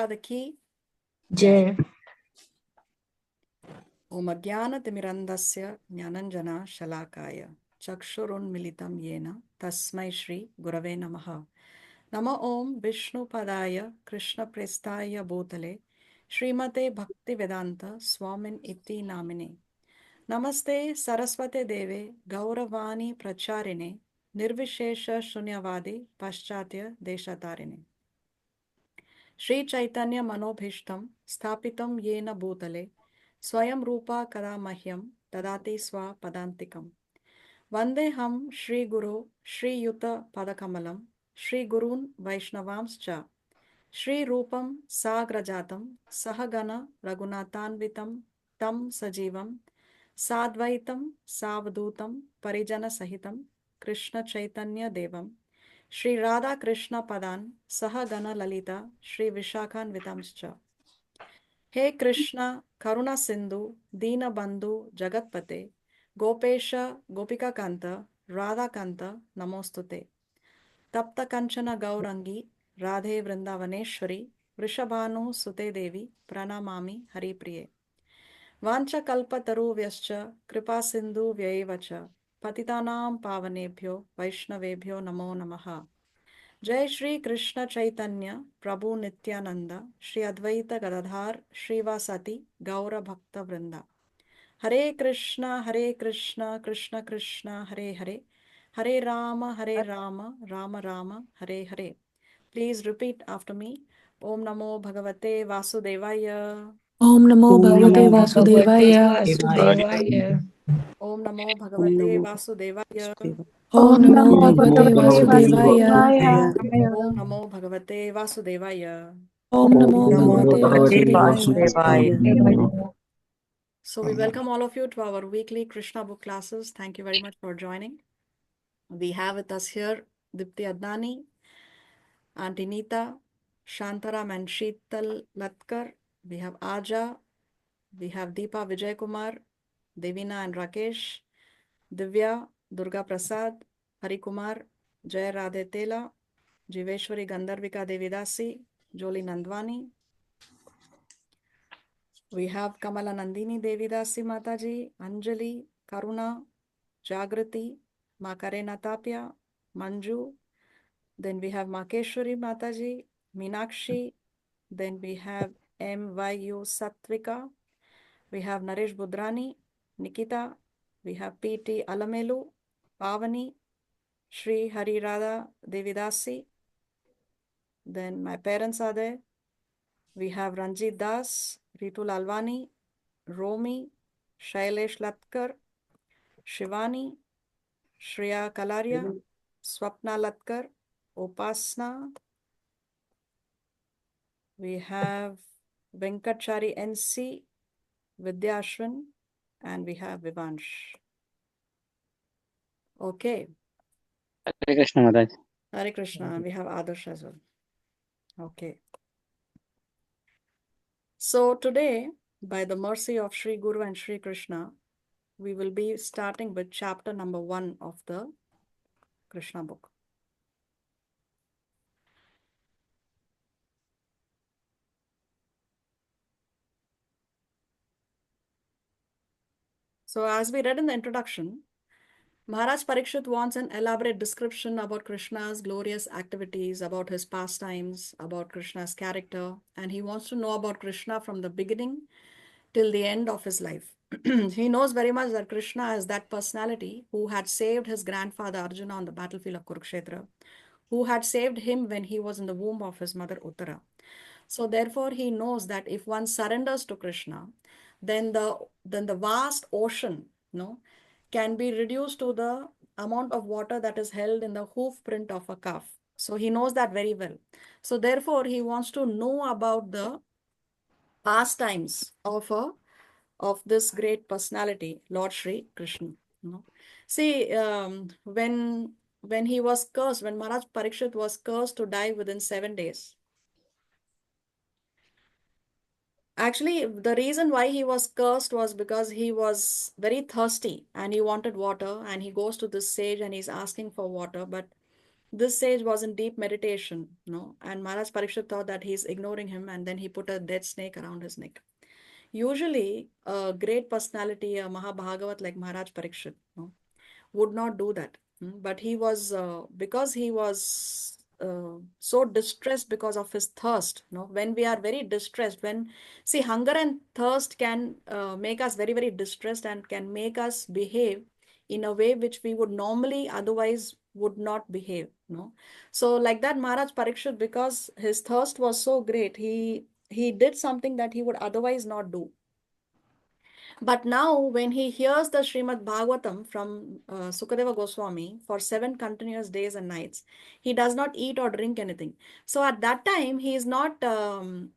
Prabhupada ki Jai. Om Ajnana-timirandasya Jnananjana Shalakaya Chakshurunmilitam Yena Tasmai Shri Gurave Namaha. Nama Om Vishnu Padaya Krishna Prestaya Bhutale Srimate Bhakti Vedanta Swamin Iti Namine. Namaste Saraswate Deve Gauravani Pracharine Nirvishesha Shunyavadi Paschatya Deshatarine. Shri Chaitanya Manobhishtam Sthapitam Yena Bhutale Swayam Rupa Kada Mahyam Dadati Swa Padantikam Vandeham Shri Guru Shri Yuta Padakamalam Shri Gurun Vaishnavamscha Shri Rupam Sagrajatam Sahagana Raghunathanvitam Tam Sajivam Sadvaitam Savdutam Parijana Sahitam Krishna Chaitanya Devam Shri Radha Krishna Padan Sahagana Lalita Shri Vishakhan Vitamscha. He Krishna Karuna Sindhu Dina Bandhu Jagatpate Gopesha Gopika Kanta Radha Kanta Namostute Tapta Kanchana Gaurangi Radhe Vrindavaneshwari Vrishabhanu Sute Devi Pranamami Hari Priye Vancha Kalpa Taruvyascha Kripa Sindhu Vyayevacha Patitanam Pavanebhyo Vaishnavebhyo Namo Namaha. Jai Shri Krishna Chaitanya Prabhu Nityananda Shri Advaita Gadadhar Shrivasati Gaura Bhakta Vrinda. Hare Krishna Krishna Krishna Hare Hare Hare Rama Rama Rama Hare Hare. Please repeat after me. Om Namo Bhagavate Vasudevaya. Om Namo Om Bhagavate Namo Vasudevaya. Vasudevaya. Om Namo Om Bhagavate Namo Vasudevaya. Vasudevaya. Om Om Namo Namo Om Namo Bhagavate Bhagavate Vasudevaya. Vasudevaya. Om Namo Bhagavate Vasudevaya. Om Om Namo Namo Bhagavate Vasudevaya. Vasudevaya. So we welcome all of you to our weekly Krishna book classes. Thank you very much for joining. We have with us here Dipti Adnani, Auntie Neeta, Shantaram and Sheetal Latkar. We have Aja. We have Deepa Vijay Kumar, Devina and Rakesh, Divya, Durga Prasad, Hari Kumar, Jay Radhe Tela, Jiveshwari Gandharvika Devidasi, Joli Nandwani. We have Kamala Nandini Devidasi Mataji, Anjali, Karuna, Jagrati, Makarena Tapia, Manju. Then we have Makeshwari Mataji, Meenakshi. Then we have MYU Satvika. We have Naresh Budrani, Nikita. We have PT Alamelu, Pavani, Shri Hari Radha Devidasi. Then my parents are there. We have Ranjit Das, Ritu Lalwani, Romi, Shailesh Latkar, Shivani, Shreya Kalaria, Swapna Latkar, Upasna. We have Venkatchari NC, Vidya Ashwin, and we have Vivansh. Okay. Hare Krishna, Maharaj. Hare Krishna. We have Adarsh as well. Okay. So today, by the mercy of Sri Guru and Sri Krishna, we will be starting with chapter number 1 of the Krishna book. So as we read in the introduction, Maharaj Parikshit wants an elaborate description about Krishna's glorious activities, about his pastimes, about Krishna's character, and he wants to know about Krishna from the beginning till the end of his life. He knows very much that Krishna is that personality who had saved his grandfather Arjuna on the battlefield of Kurukshetra, who had saved him when he was in the womb of his mother Uttara. So therefore he knows that if one surrenders to Krishna, then the vast ocean, can be reduced to the amount of water that is held in the hoof print of a calf. So he knows that very well. So therefore he wants to know about the pastimes of this great personality, Lord Shri Krishna. See, when he was cursed, when Maharaj Parikshit was cursed to die within 7 days, actually, the reason why he was cursed was because he was very thirsty and he wanted water, and he goes to this sage and he's asking for water. But This sage was in deep meditation, and Maharaj Parikshit thought that he's ignoring him, and then he put a dead snake around his neck. Usually, a great personality, a Mahabhagavat like Maharaj Parikshit, would not do that. But he was, because he was so distressed because of his thirst. When we are very distressed, see, hunger and thirst can make us very, very distressed and can make us behave in a way which we would normally otherwise would not behave. So like that, Maharaj Parikshit, because his thirst was so great, he did something that he would otherwise not do. But now, when he hears the Srimad Bhagavatam from Sukadeva Goswami for 7 continuous days and nights, he does not eat or drink anything. So at that time, he is not hassled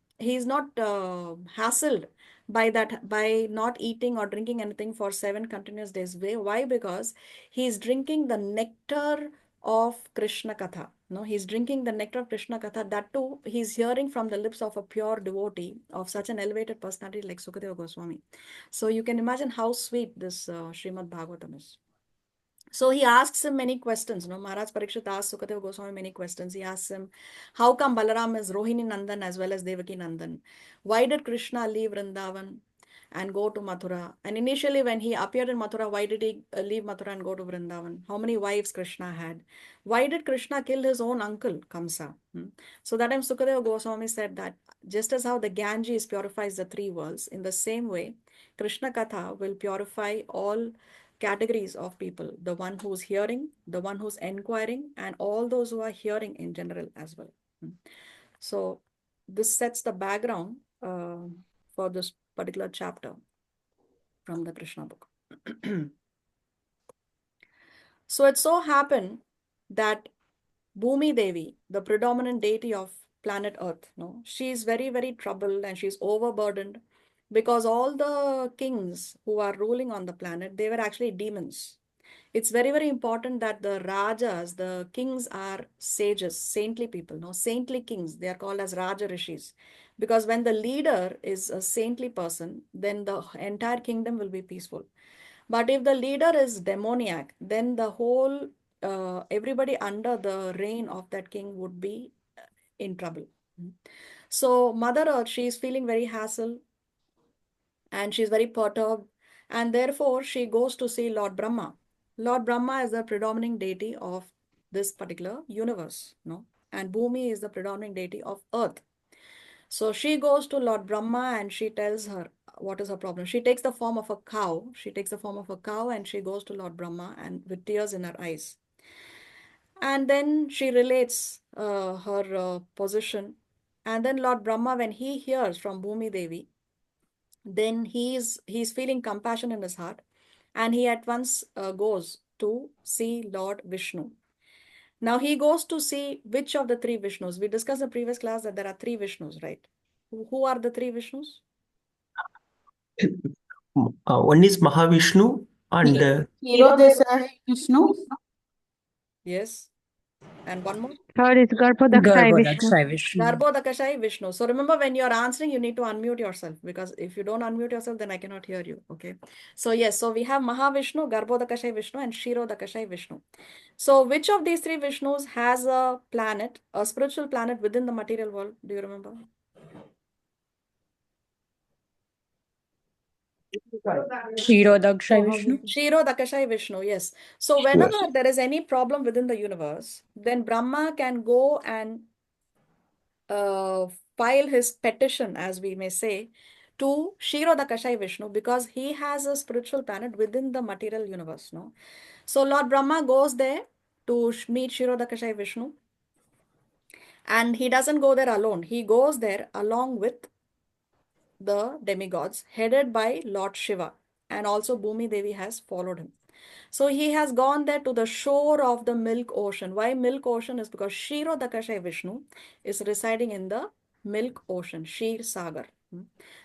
by that, by not eating or drinking anything for 7 continuous days. Why? Because he is drinking the nectar of Krishna Katha. No, he's drinking the nectar of Krishna Katha. That too, he's hearing from the lips of a pure devotee of such an elevated personality like Sukadeva Goswami. So you can imagine how sweet this Srimad Bhagavatam is. So he asks him many questions. Maharaj Parikshit asks Sukadeva Goswami many questions. He asks him, how come Balaram is Rohini Nandan as well as Devaki Nandan? Why did Krishna leave Vrindavan and go to Mathura? And initially when he appeared in Mathura, why did he leave Mathura and go to Vrindavan? How many wives Krishna had? Why did Krishna kill his own uncle, Kamsa? So that time Sukadeva Goswami said that just as how the Ganges purifies the 3 worlds, in the same way, Krishna Katha will purify all categories of people, the one who's hearing, the one who's inquiring, and all those who are hearing in general as well. So this sets the background for this particular chapter from the Krishna book. So it so happened that Bhumi Devi, the predominant deity of planet Earth, she is very, very troubled and she's overburdened because all the kings who are ruling on the planet, they were actually demons. It's very, very important that the Rajas, the kings, are sages, saintly people, saintly kings. They are called as Raja Rishis. Because when the leader is a saintly person, then the entire kingdom will be peaceful. But if the leader is demoniac, then the whole, everybody under the reign of that king would be in trouble. So Mother Earth, she is feeling very hassle and she's very perturbed. And therefore, she goes to see Lord Brahma. Lord Brahma is the predominant deity of this particular universe, and Bhumi is the predominant deity of Earth. So she goes to Lord Brahma and she tells her what is her problem. She takes the form of a cow. She takes the form of a cow and she goes to Lord Brahma and with tears in her eyes. And then she relates her position. And then Lord Brahma, when he hears from Bhumi Devi, then he's feeling compassion in his heart and he at once goes to see Lord Vishnu. Now he goes to see which of the 3 Vishnus. We discussed in the previous class that there are 3 Vishnus, right? Who are the 3 Vishnus? One is Mahavishnu and Kshirodesai Vishnu. Yes. And one more? Third is Garbhodakshai Vishnu. Garbhodakshai Vishnu. Garbhodakashai Vishnu. So remember, when you're answering, you need to unmute yourself, because if you don't unmute yourself, then I cannot hear you. Okay. So yes, so we have Mahavishnu, Garbhodakashai Vishnu, and Kshirodakashai Vishnu. So which of these 3 Vishnus has a planet, a spiritual planet within the material world? Do you remember? Kshirodakshai Vishnu. Kshirodakashai Vishnu, yes. So whenever there is any problem within the universe, then Brahma can go and file his petition, as we may say, to Kshirodakashai Vishnu, because he has a spiritual planet within the material universe. So Lord Brahma goes there to meet Kshirodakashai Vishnu, and he doesn't go there alone. He goes there along with the demigods, headed by Lord Shiva, and also Bhumi Devi has followed him. So he has gone there to the shore of the Milk Ocean. Why Milk Ocean? Is because Kshirodakashai Vishnu is residing in the Milk Ocean, Shir Sagar.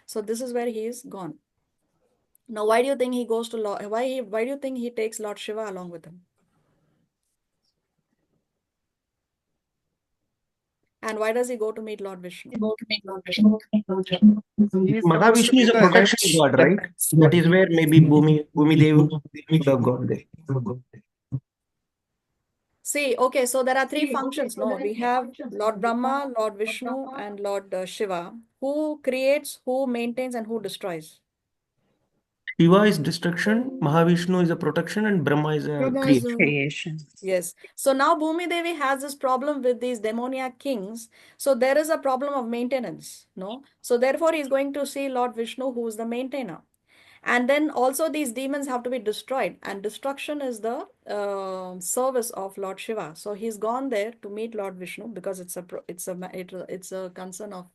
So this is where he is gone. Now, why do you think he goes to Lord? Why do you think he takes Lord Shiva along with him? And why does he go to meet Lord Vishnu? Mahavishnu is a protection god, right? That is where maybe Bhumi Devi would have gone there. See, okay, so there are three functions. No, we have Lord Brahma, Lord Vishnu, and Lord Shiva. Who creates, who maintains, and who destroys? Shiva is destruction, Mahavishnu is a protection, and Brahma is a creation. Creation. Yes. So now Bhumi Devi has this problem with these demoniac kings. So there is a problem of maintenance. No. So therefore, he's going to see Lord Vishnu, who is the maintainer. And then also these demons have to be destroyed, and destruction is the service of Lord Shiva. So he's gone there to meet Lord Vishnu because it's a concern of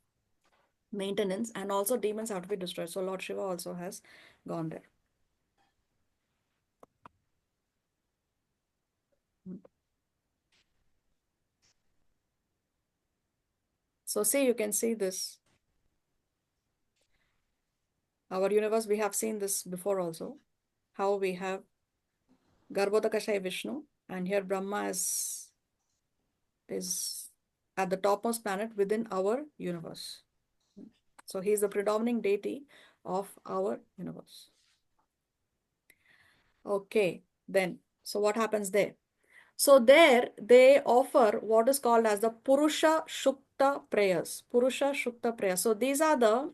maintenance, and also demons have to be destroyed. So Lord Shiva also has gone there. So see, you can see this. Our universe, we have seen this before also. How we have Garbhodakashayi Vishnu, and here Brahma is at the topmost planet within our universe. So he is the predominating deity of our universe. Okay, then, so what happens there? So there they offer what is called as the Purusha Shukta prayers. Purusha Shukta prayers. So these are the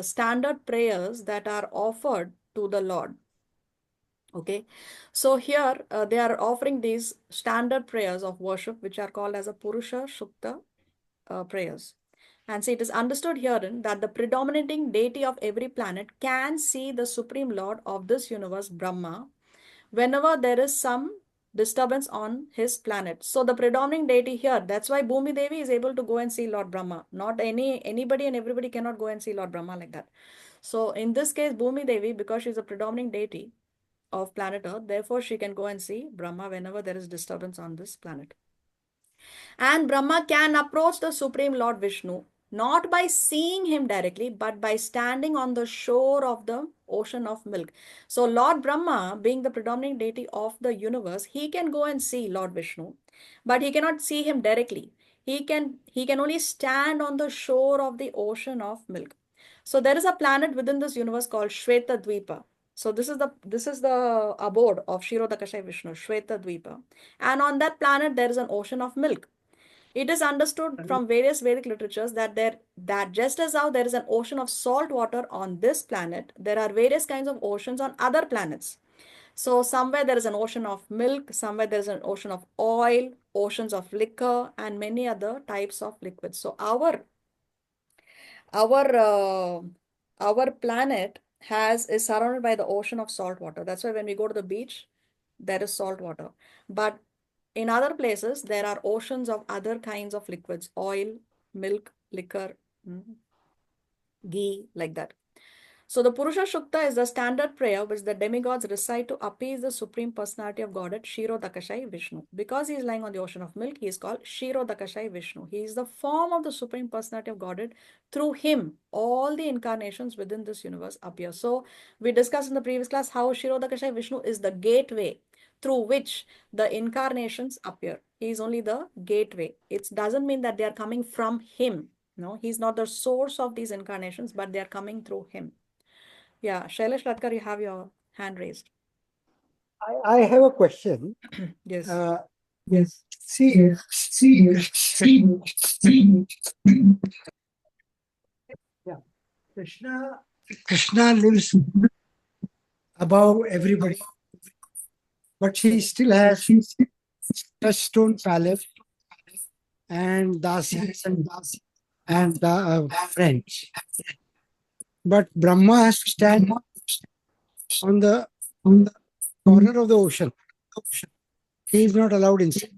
standard prayers that are offered to the Lord. Okay, so here they are offering these standard prayers of worship, which are called as a Purusha Shukta prayers. And see, it is understood herein that the predominating deity of every planet can see the Supreme Lord of this universe, Brahma, whenever there is some disturbance on his planet. So the predominating deity here, that's why Bhumi Devi is able to go and see Lord Brahma. Not anybody and everybody cannot go and see Lord Brahma like that. So in this case, Bhumi Devi, because she's a predominating deity of planet Earth, therefore she can go and see Brahma whenever there is disturbance on this planet. And Brahma can approach the Supreme Lord Vishnu not by seeing him directly, but by standing on the shore of the ocean of milk. So Lord Brahma, being the predominant deity of the universe, he can go and see Lord Vishnu, but he cannot see him directly. He can only stand on the shore of the ocean of milk. So there is a planet within this universe called Shweta Dvipa. So this is the abode of Kshirodakashayi Vishnu, Shweta Dvipa. And on that planet there is an ocean of milk. It is understood from various Vedic literatures that just as how there is an ocean of salt water on this planet, there are various kinds of oceans on other planets. So somewhere there is an ocean of milk, somewhere there is an ocean of oil, oceans of liquor, and many other types of liquids. So our uh, our planet is surrounded by the ocean of salt water. That's why when we go to the beach, there is salt water. But in other places, there are oceans of other kinds of liquids, oil, milk, liquor, ghee, like that. So the Purusha Shukta is the standard prayer which the demigods recite to appease the Supreme Personality of Godhead, Kshirodakashayi Vishnu. Because he is lying on the ocean of milk, he is called Kshirodakashayi Vishnu. He is the form of the Supreme Personality of Godhead. Through him, all the incarnations within this universe appear. So we discussed in the previous class how Kshirodakashayi Vishnu is the gateway through which the incarnations appear. He is only the gateway. It doesn't mean that they are coming from him. No, he's not the source of these incarnations, but they are coming through him. Yeah, Shailesh Latkar, you have your hand raised. I have a question. Yes. Yes. See, yeah. Krishna lives above everybody, but he still has touchstone palace and dasis and friends. But Brahma has to stand on the corner of the ocean. He is not allowed inside.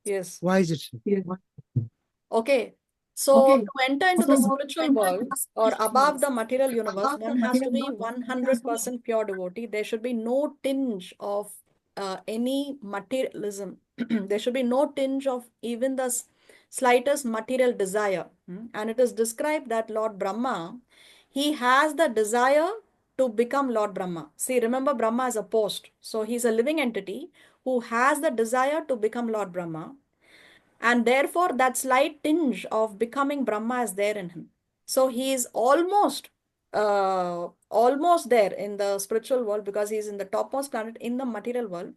Yes. Why is it so? Okay. So to enter into the spiritual world or above the material universe, one has to be 100% pure devotee. There should be no tinge of any materialism. There should be no tinge of even the slightest material desire. And it is described that Lord Brahma, he has the desire to become Lord Brahma. See, remember, Brahma is a post. So he's a living entity who has the desire to become Lord Brahma. And therefore, that slight tinge of becoming Brahma is there in him. So he is almost almost there in the spiritual world because he's in the topmost planet in the material world.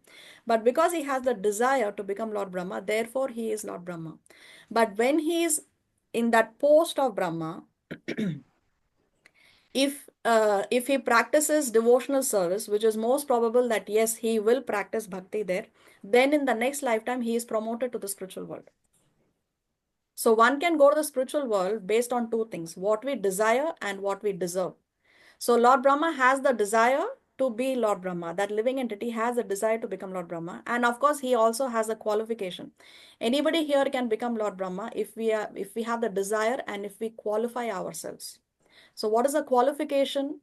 But because he has the desire to become Lord Brahma, therefore he is Lord Brahma. But when he is in that post of Brahma, if he practices devotional service, which is most probable that yes, he will practice bhakti there, then in the next lifetime he is promoted to the spiritual world. So one can go to the spiritual world based on two things: what we desire and what we deserve. So Lord Brahma has the desire to be Lord Brahma. That living entity has a desire to become Lord Brahma. And of course, he also has a qualification. Anybody here can become Lord Brahma if we have the desire and if we qualify ourselves. So what is the qualification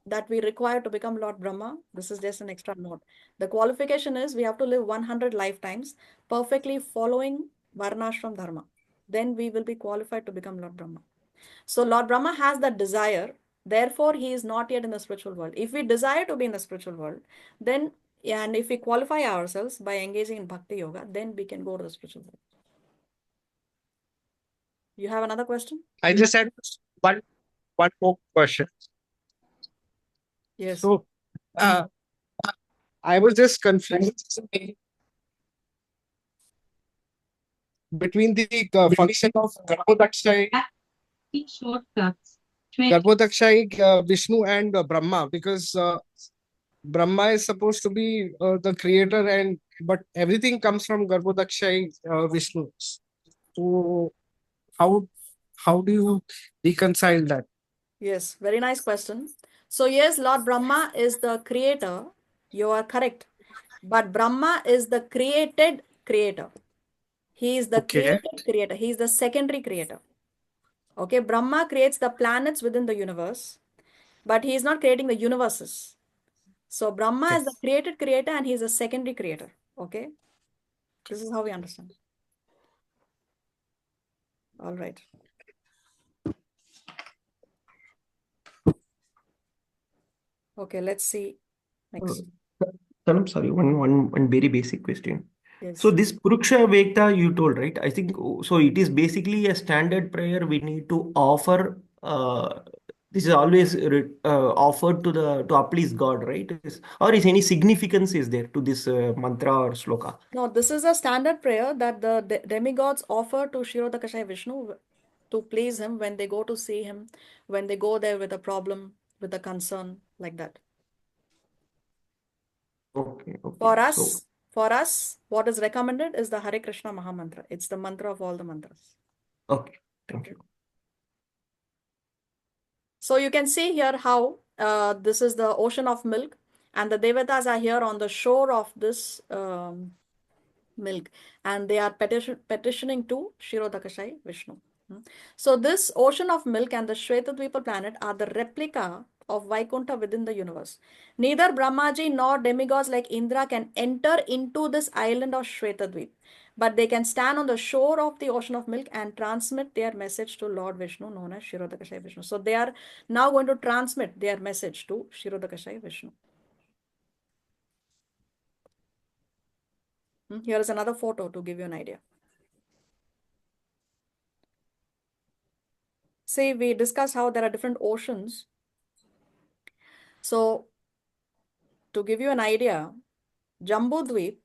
that we require to become Lord Brahma? This is just an extra note. The qualification is we have to live 100 lifetimes perfectly following Varnashram Dharma. Then we will be qualified to become Lord Brahma. So Lord Brahma has that desire. Therefore, he is not yet in the spiritual world. If we desire to be in the spiritual world, then, and if we qualify ourselves by engaging in bhakti yoga, then we can go to the spiritual world. You have another question? I just had one more question. Yes. So, I was just confused between the function of Garbhodakshai, Vishnu and Brahma, because Brahma is supposed to be the creator, but everything comes from Garbhodakshai, Vishnu. So how do you reconcile that? Yes, very nice question. So yes, Lord Brahma is the creator. You are correct. But Brahma is the created creator. He is the Okay. created creator. He is the secondary creator. Okay, Brahma creates the planets within the universe, but he is not creating the universes. So Brahma Okay. is the created creator and he is a secondary creator. Okay, this is how we understand. All right. Okay, let's see next. I'm sorry, one very basic question. Yes. So this Puruksha Vekta you told, right? I think so. It is basically a standard prayer we need to offer. This is always offered to please God, right? Or is any significance is there to this mantra or sloka? No, this is a standard prayer that the demigods offer to Kshirodakashayi Vishnu to please him when they go to see him, when they go there with a problem, with a concern, like that. Okay. For So us, what is recommended is the Hare Krishna Maha Mantra. It's the mantra of all the mantras. okay, thank you. So you can see here how this is the ocean of milk, and the devatas are here on the shore of this milk, and they are petitioning to Kshirodakashayi Vishnu. So this ocean of milk and the Shvetadvipa planet are the replica of Vaikuntha within the universe. Neither Brahmaji nor demigods like Indra can enter into this island of Shvetadvip, but they can stand on the shore of the ocean of milk and transmit their message to Lord Vishnu, known as Kshirodakashayi Vishnu. So they are now going to transmit their message to Kshirodakashayi Vishnu. Here is another photo to give you an idea. See, we discussed how there are different oceans. So to give you an idea, Jambudvip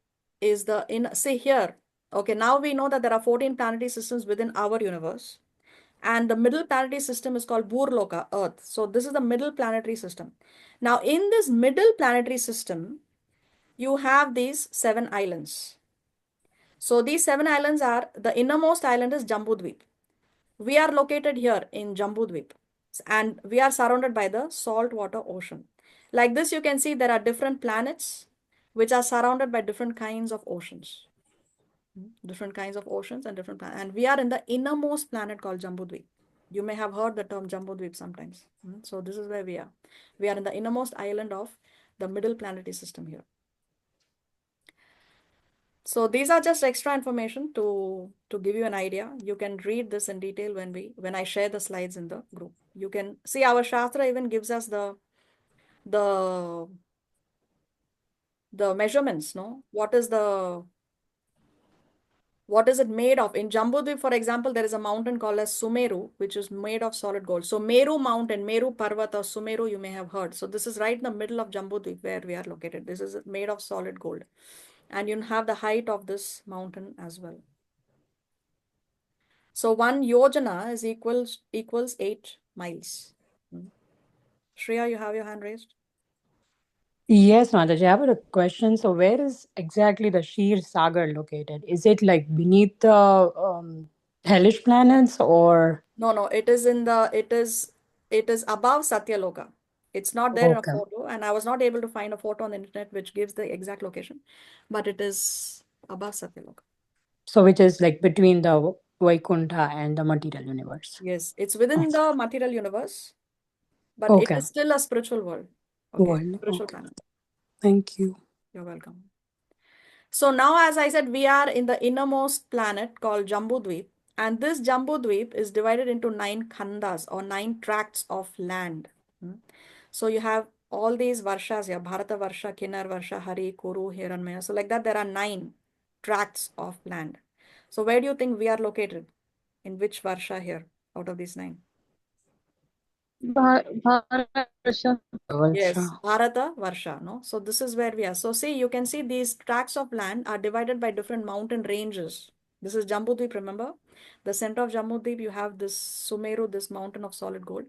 is see here, okay, now we know that there are 14 planetary systems within our universe. And the middle planetary system is called Burloka, Earth. So this is the middle planetary system. Now in this middle planetary system, you have these 7 islands. So these 7 islands are, the innermost island is Jambudvip. We are located here in Jambudvip and we are surrounded by the saltwater ocean. Like this, you can see there are different planets which are surrounded by different kinds of oceans. Different kinds of oceans and different planets. And we are in the innermost planet called Jambudvip. You may have heard the term Jambudvip sometimes. So this is where we are. We are in the innermost island of the middle planetary system here. So these are just extra information to give you an idea. You can read this in detail when I share the slides in the group. You can see our Shastra even gives us the measurements, no? What is the What is it made of? In Jambudvip, for example, there is a mountain called as Sumeru, which is made of solid gold. So Meru mountain, Meru Parvat or Sumeru, you may have heard. So this is right in the middle of Jambudvip where we are located. This is made of solid gold. And you have the height of this mountain as well. So 1 yojana is equals 8 miles. Shreya, you have your hand raised? Yes, Mataji, I have a question. So, where is exactly the Shir Sagar located? Is it like beneath the hellish planets, or? No, it is above Satyaloka. It's not there in a Okay. photo, and I was not able to find a photo on the internet which gives the exact location, but it is above Satyaloka. So, which is like between the Vaikuntha and the material universe? Yes, it's within the material universe, but it Okay. is still a spiritual world. Okay, World. spiritual Okay. planet. Thank you. You're welcome. So now, as I said, we are in the innermost planet called Jambudvip, and this Jambudvip is divided into 9 khandas or 9 tracts of land. So you have all these varshas here, Bharata Varsha, Kinnar Varsha, Hari, Kuru, Hiranmaya. So like that, there are 9 tracts of land. So where do you think we are located? In which Varsha here out of these 9? Yes, Bharata Varsha, no? So this is where we are. So see, you can see these tracts of land are divided by different mountain ranges. This is Jambudvip, remember? The center of Jambudvip, you have this Sumeru, this mountain of solid gold,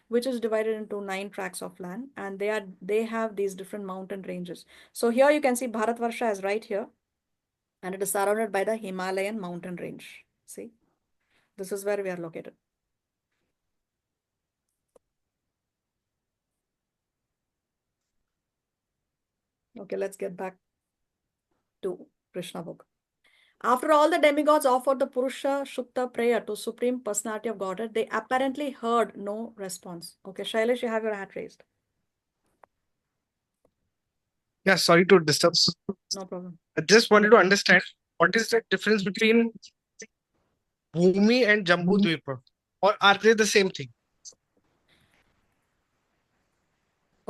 which is divided into 9 tracts of land, and they have these different mountain ranges. So here you can see Bharat Varsha is right here, and it is surrounded by the Himalayan mountain range. See, this is where we are located. Okay, let's get back to Krishna book. After all the demigods offered the Purusha Shukta prayer to Supreme Personality of Godhead, they apparently heard no response. Okay, Shailesh, you have your hand raised. Yeah, sorry to disturb. No problem. I just wanted to understand what is the difference between Bhumi and Jambudvipa, or are they the same thing?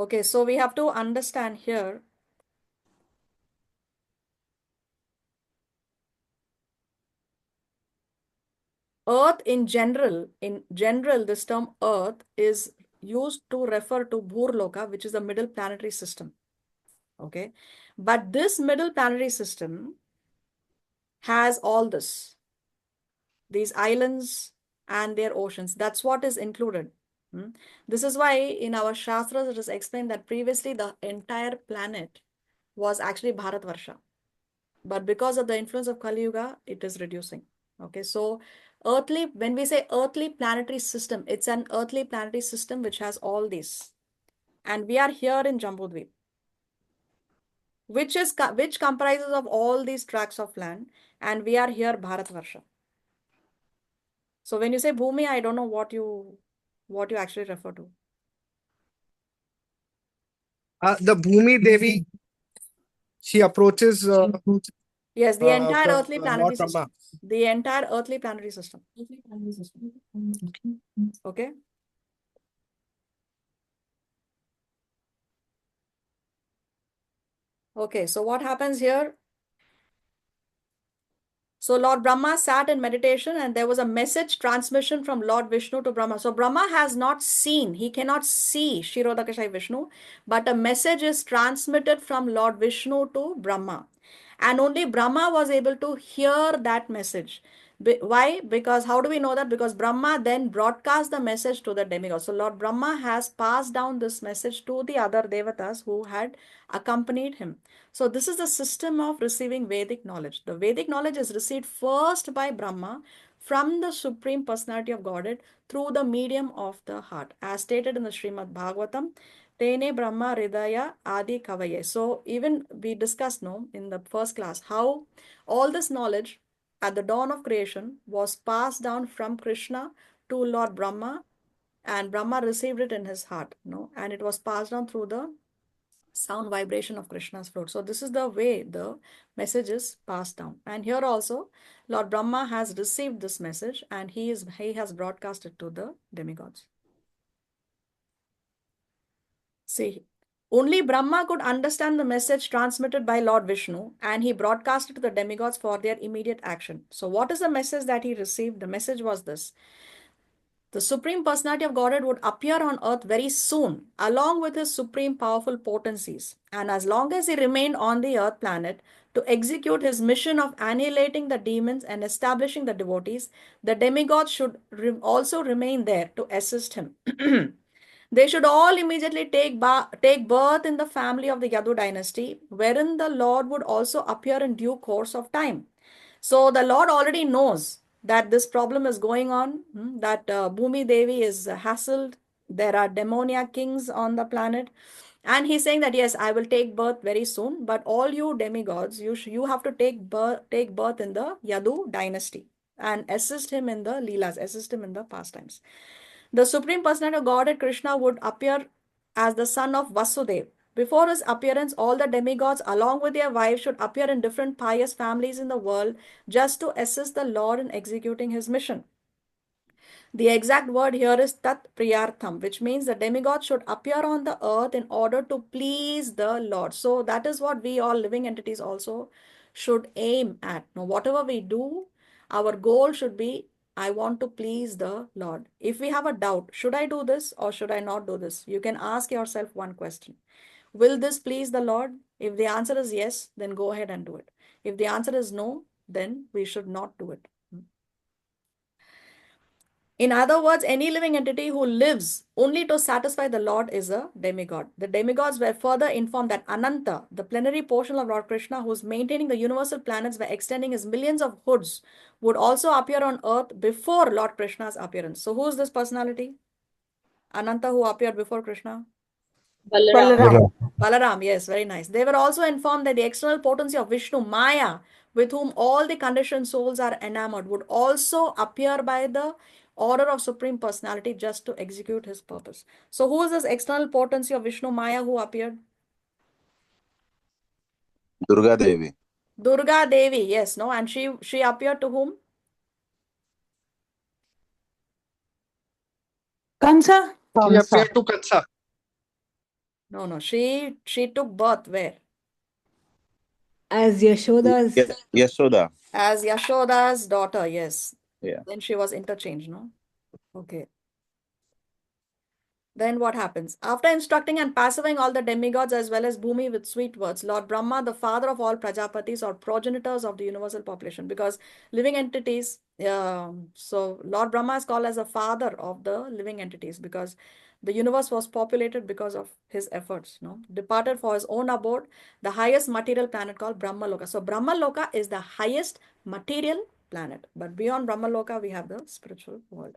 Okay, so we have to understand here. Earth in general, this term Earth is used to refer to Bhurloka, which is the middle planetary system. Okay, but this middle planetary system has all this, these islands and their oceans. That's what is included. This is why in our Shastras it is explained that previously the entire planet was actually Bharatvarsha. But because of the influence of Kali Yuga, it is reducing. Okay, so earthly, when we say earthly planetary system, it's an earthly planetary system which has all these. And we are here in Jambudvip, which comprises of all these tracts of land, and we are here Bharatvarsha. So when you say Bhumi, I don't know what you actually refer to. The Bhumi Devi, she approaches Yes, the entire the earthly planetary Lord system. Brahma. The entire earthly planetary system. Okay. Okay, so what happens here? So Lord Brahma sat in meditation and there was a message transmission from Lord Vishnu to Brahma. So Brahma has not seen, he cannot see Kshirodakashayi Vishnu, but a message is transmitted from Lord Vishnu to Brahma. And only Brahma was able to hear that message. Why? Because how do we know that? Because Brahma then broadcast the message to the demigods. So Lord Brahma has passed down this message to the other devatas who had accompanied him. So this is the system of receiving Vedic knowledge. The Vedic knowledge is received first by Brahma from the Supreme Personality of Godhead through the medium of the heart. As stated in the Srimad Bhagavatam, Tene Brahma Hridaya Adi Kavaye. So even we discussed in the first class how all this knowledge at the dawn of creation was passed down from Krishna to Lord Brahma, and Brahma received it in his heart, and it was passed down through the sound vibration of Krishna's flute. So this is the way the message is passed down. And here also, Lord Brahma has received this message and he has broadcast it to the demigods. See, Only Brahma could understand the message transmitted by Lord Vishnu, and he broadcast it to the demigods for their immediate action. So, what is the message that he received? The message was this: the Supreme Personality of Godhead would appear on earth very soon, along with his supreme powerful potencies. And as long as he remained on the earth planet to execute his mission of annihilating the demons and establishing the devotees, the demigods should also remain there to assist him. They should all immediately take birth in the family of the Yadu dynasty, wherein the Lord would also appear in due course of time. So the Lord already knows that this problem is going on, that Bhumi Devi is hassled. There are demoniac kings on the planet. And he's saying that, yes, I will take birth very soon. But all you demigods, you have to take birth in the Yadu dynasty and assist him in the Leelas, assist him in the pastimes. The Supreme Personality of Godhead Krishna would appear as the son of Vasudev. Before his appearance, all the demigods, along with their wives, should appear in different pious families in the world just to assist the Lord in executing his mission. The exact word here is Tat Priyartham, which means the demigod should appear on the earth in order to please the Lord. So that is what we all living entities also should aim at. Now, whatever we do, our goal should be, I want to please the Lord. If we have a doubt, should I do this or should I not do this? You can ask yourself one question. Will this please the Lord? If the answer is yes, then go ahead and do it. If the answer is no, then we should not do it. In other words, any living entity who lives only to satisfy the Lord is a demigod. The demigods were further informed that Ananta, the plenary portion of Lord Krishna, who is maintaining the universal planets by extending his millions of hoods, would also appear on earth before Lord Krishna's appearance. So who is this personality? Ananta, who appeared before Krishna? Balaram. Balaram, yes, very nice. They were also informed that the external potency of Vishnu, Maya, with whom all the conditioned souls are enamored, would also appear by the order of Supreme Personality just to execute his purpose. So, who is this external potency of Vishnu, Maya, who appeared? Durga Devi. Durga Devi, yes, no, and she appeared to whom? Kansa? She Kamsa. appeared to Kṛṣṇa. No, she took birth where? As Yashoda's Yashoda. As Yashoda's daughter, yes. Yeah. Then she was interchanged, no? Okay. Then what happens? After instructing and pacifying all the demigods as well as Bhumi with sweet words, Lord Brahma, the father of all Prajapatis or progenitors of the universal population, because living entities, so Lord Brahma is called as the father of the living entities because the universe was populated because of his efforts, no? Departed for his own abode, the highest material planet called Brahma Loka. So Brahma Loka is the highest material planet, but beyond Brahma Loka, we have the spiritual world.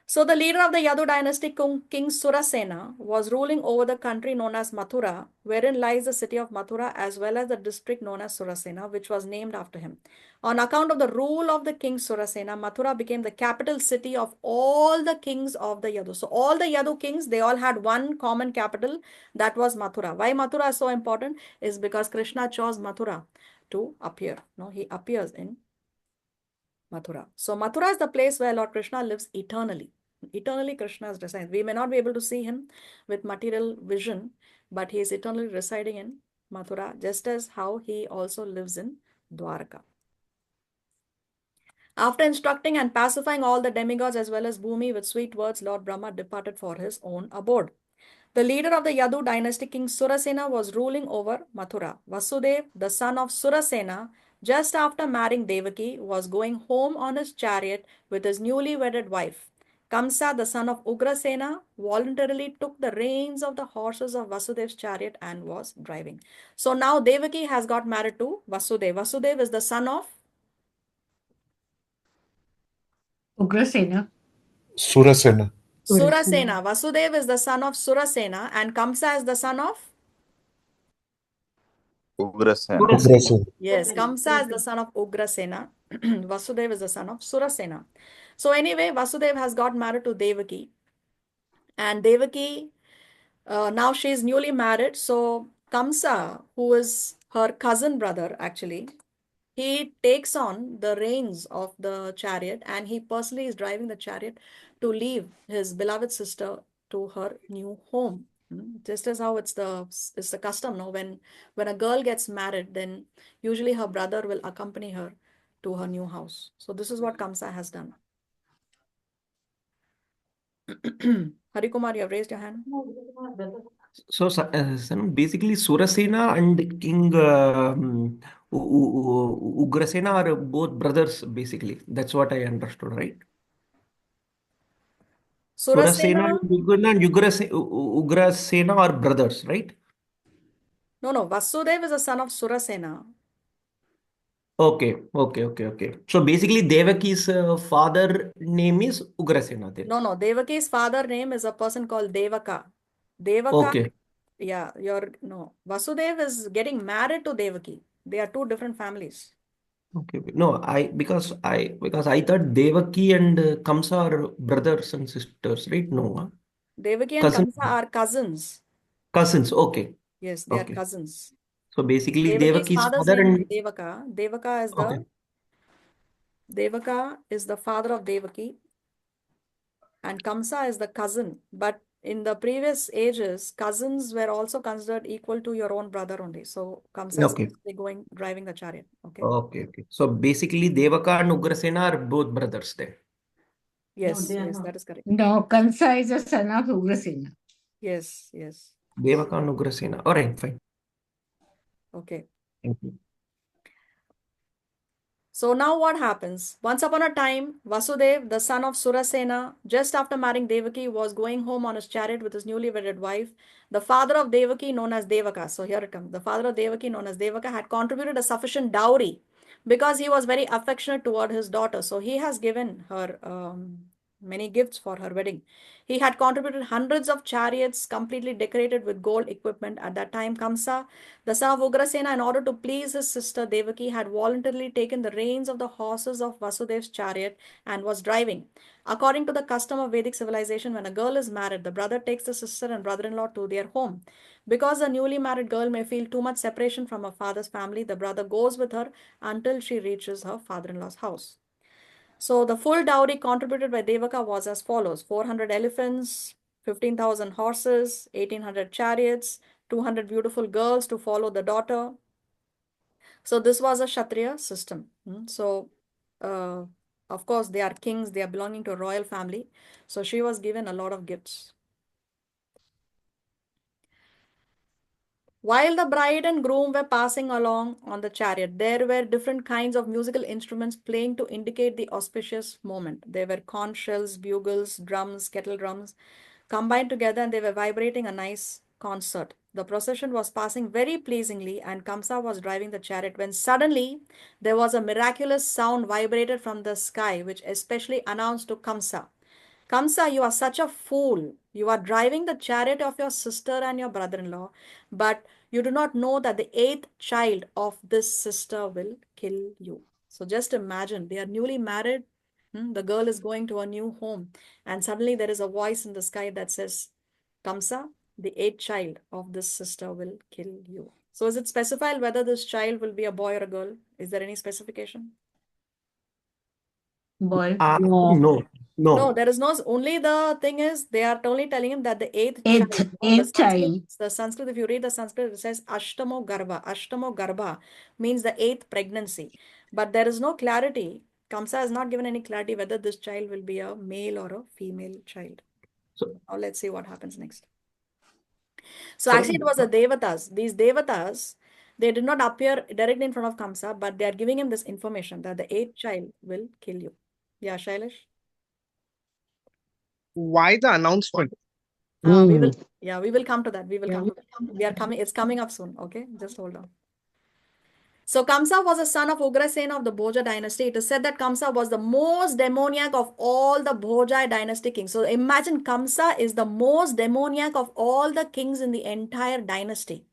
So the leader of the Yadu dynasty, King Surasena, was ruling over the country known as Mathura, wherein lies the city of Mathura as well as the district known as Surasena, which was named after him. On account of the rule of the king Surasena, Mathura became the capital city of all the kings of the Yadu. So all the Yadu kings, they all had one common capital, that was Mathura. Why Mathura is so important is because Krishna chose Mathura to appear. No, he appears in Mathura. So Mathura is the place where Lord Krishna lives eternally. Eternally Krishna is residing. We may not be able to see him with material vision, but he is eternally residing in Mathura, just as how he also lives in Dwarka. After instructing and pacifying all the demigods as well as Bhumi with sweet words, Lord Brahma departed for his own abode. The leader of the Yadu dynasty, King Surasena, was ruling over Mathura. Vasudev, the son of Surasena, just after marrying Devaki, was going home on his chariot with his newly wedded wife. Kamsa, the son of Ugrasena, voluntarily took the reins of the horses of Vasudev's chariot and was driving. So now Devaki has got married to Vasudev. Vasudev is the son of Ugrasena. Surasena. Surasena. Vasudev is the son of Surasena and Kamsa is the son of? Ugrasena. Ugrasena. Yes, Kamsa is the son of Ugrasena. Vasudev is the son of Surasena. So anyway, Vasudev has got married to Devaki. And Devaki, now she is newly married. So Kamsa, who is her cousin brother actually, he takes on the reins of the chariot and he personally is driving the chariot to leave his beloved sister to her new home. Just as how it's the custom, no? When a girl gets married, then usually her brother will accompany her to her new house. So this is what Kamsa has done. Harikumar, you have raised your hand. So, son, basically, Surasena and King Ugrasena are both brothers, basically. That's what I understood, right? Surasena Surasena, and Ugrasena are brothers, right? no, Vasudev is a son of Surasena. Okay. So basically, Devaki's father name is Ugrasena then. No, Devaki's father name is a person called Devaka. Devaka, Okay. yeah, no. Vasudev is getting married to Devaki. They are two different families. Okay. No, because I thought Devaki and Kamsa are brothers and sisters, right? No, huh? Devaki and Cousins. Kamsa are cousins. Cousins. Okay. Yes, they are Okay. cousins. So basically, Devaki's Devaki's father's father name is and Devaka. okay. Devaka is the father of Devaki, and Kamsa is the cousin. But in the previous ages, cousins were also considered equal to your own brother only. So Kamsa is Okay. actually driving the chariot. Okay. Okay. So basically, Devaka and Ugrasena are both brothers then. Yes, that is correct. No, Kansa is a son of Ugrasena. Yes. Devaka and Ugrasena. All right, fine. Okay. Thank you. So now what happens? Once upon a time, Vasudev, the son of Surasena, just after marrying Devaki, was going home on his chariot with his newly wedded wife. The father of Devaki, known as Devaka, so here it comes. The father of Devaki, known as Devaka, had contributed a sufficient dowry because he was very affectionate toward his daughter. So he has given her many gifts for her wedding. He had contributed hundreds of chariots completely decorated with gold equipment. At that time, Kamsa, the son of Ugrasena, in order to please his sister Devaki, had voluntarily taken the reins of the horses of Vasudev's chariot and was driving. According to the custom of Vedic civilization, when a girl is married, the brother takes the sister and brother-in-law to their home. Because the newly married girl may feel too much separation from her father's family, the brother goes with her until she reaches her father-in-law's house. So the full dowry contributed by Devaka was as follows: 400 elephants, 15,000 horses, 1,800 chariots, 200 beautiful girls to follow the daughter. So this was a Kshatriya system. So, of course, they are kings, they are belonging to a royal family. So she was given a lot of gifts. While the bride and groom were passing along on the chariot, there were different kinds of musical instruments playing to indicate the auspicious moment. There were conch shells, bugles, drums, kettle drums combined together, and they were vibrating a nice concert. The procession was passing very pleasingly, and Kamsa was driving the chariot when suddenly there was a miraculous sound vibrated from the sky, which especially announced to Kamsa, Kamsa, you are such a fool. You are driving the chariot of your sister and your brother-in-law, but you do not know that the eighth child of this sister will kill you. So just imagine, they are newly married. The girl is going to a new home, and suddenly there is a voice in the sky that says, Kamsa, the eighth child of this sister will kill you. So is it specified whether this child will be a boy or a girl? Is there any specification? Boy. No. No. No, there is no, only the thing is they are only telling him that the eighth child, Eighth child. the Sanskrit, if you read the Sanskrit, it says Ashtamo Garbha. Ashtamo Garbha means the eighth pregnancy. But there is no clarity. Kamsa has not given any clarity whether this child will be a male or a female child. So, now let's see what happens next. So actually it was the Devatas. These Devatas, they did not appear directly in front of Kamsa, but they are giving him this information that the eighth child will kill you. Yeah, Shailesh? Why the announcement? We will come to that. We will come to that. We are coming, it's coming up soon. Okay, just hold on. So Kamsa was a son of Ugrasena of the Bhoja dynasty. It is said that Kamsa was the most demoniac of all the Bhoja dynasty kings. So imagine Kamsa is the most demoniac of all the kings in the entire dynasty.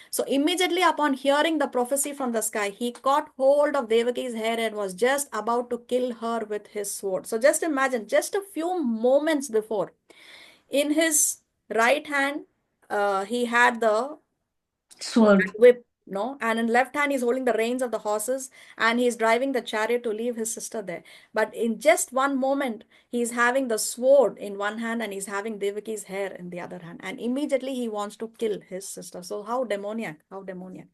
So immediately upon hearing the prophecy from the sky, he caught hold of Devaki's hair and was just about to kill her with his sword. So just imagine, just a few moments before, in his right hand, he had the Sword. whip. No, and in left hand he's holding the reins of the horses and he's driving the chariot to leave his sister there. But in just one moment, he's having the sword in one hand and he's having Devaki's hair in the other hand. And immediately he wants to kill his sister. So how demoniac, how demoniac.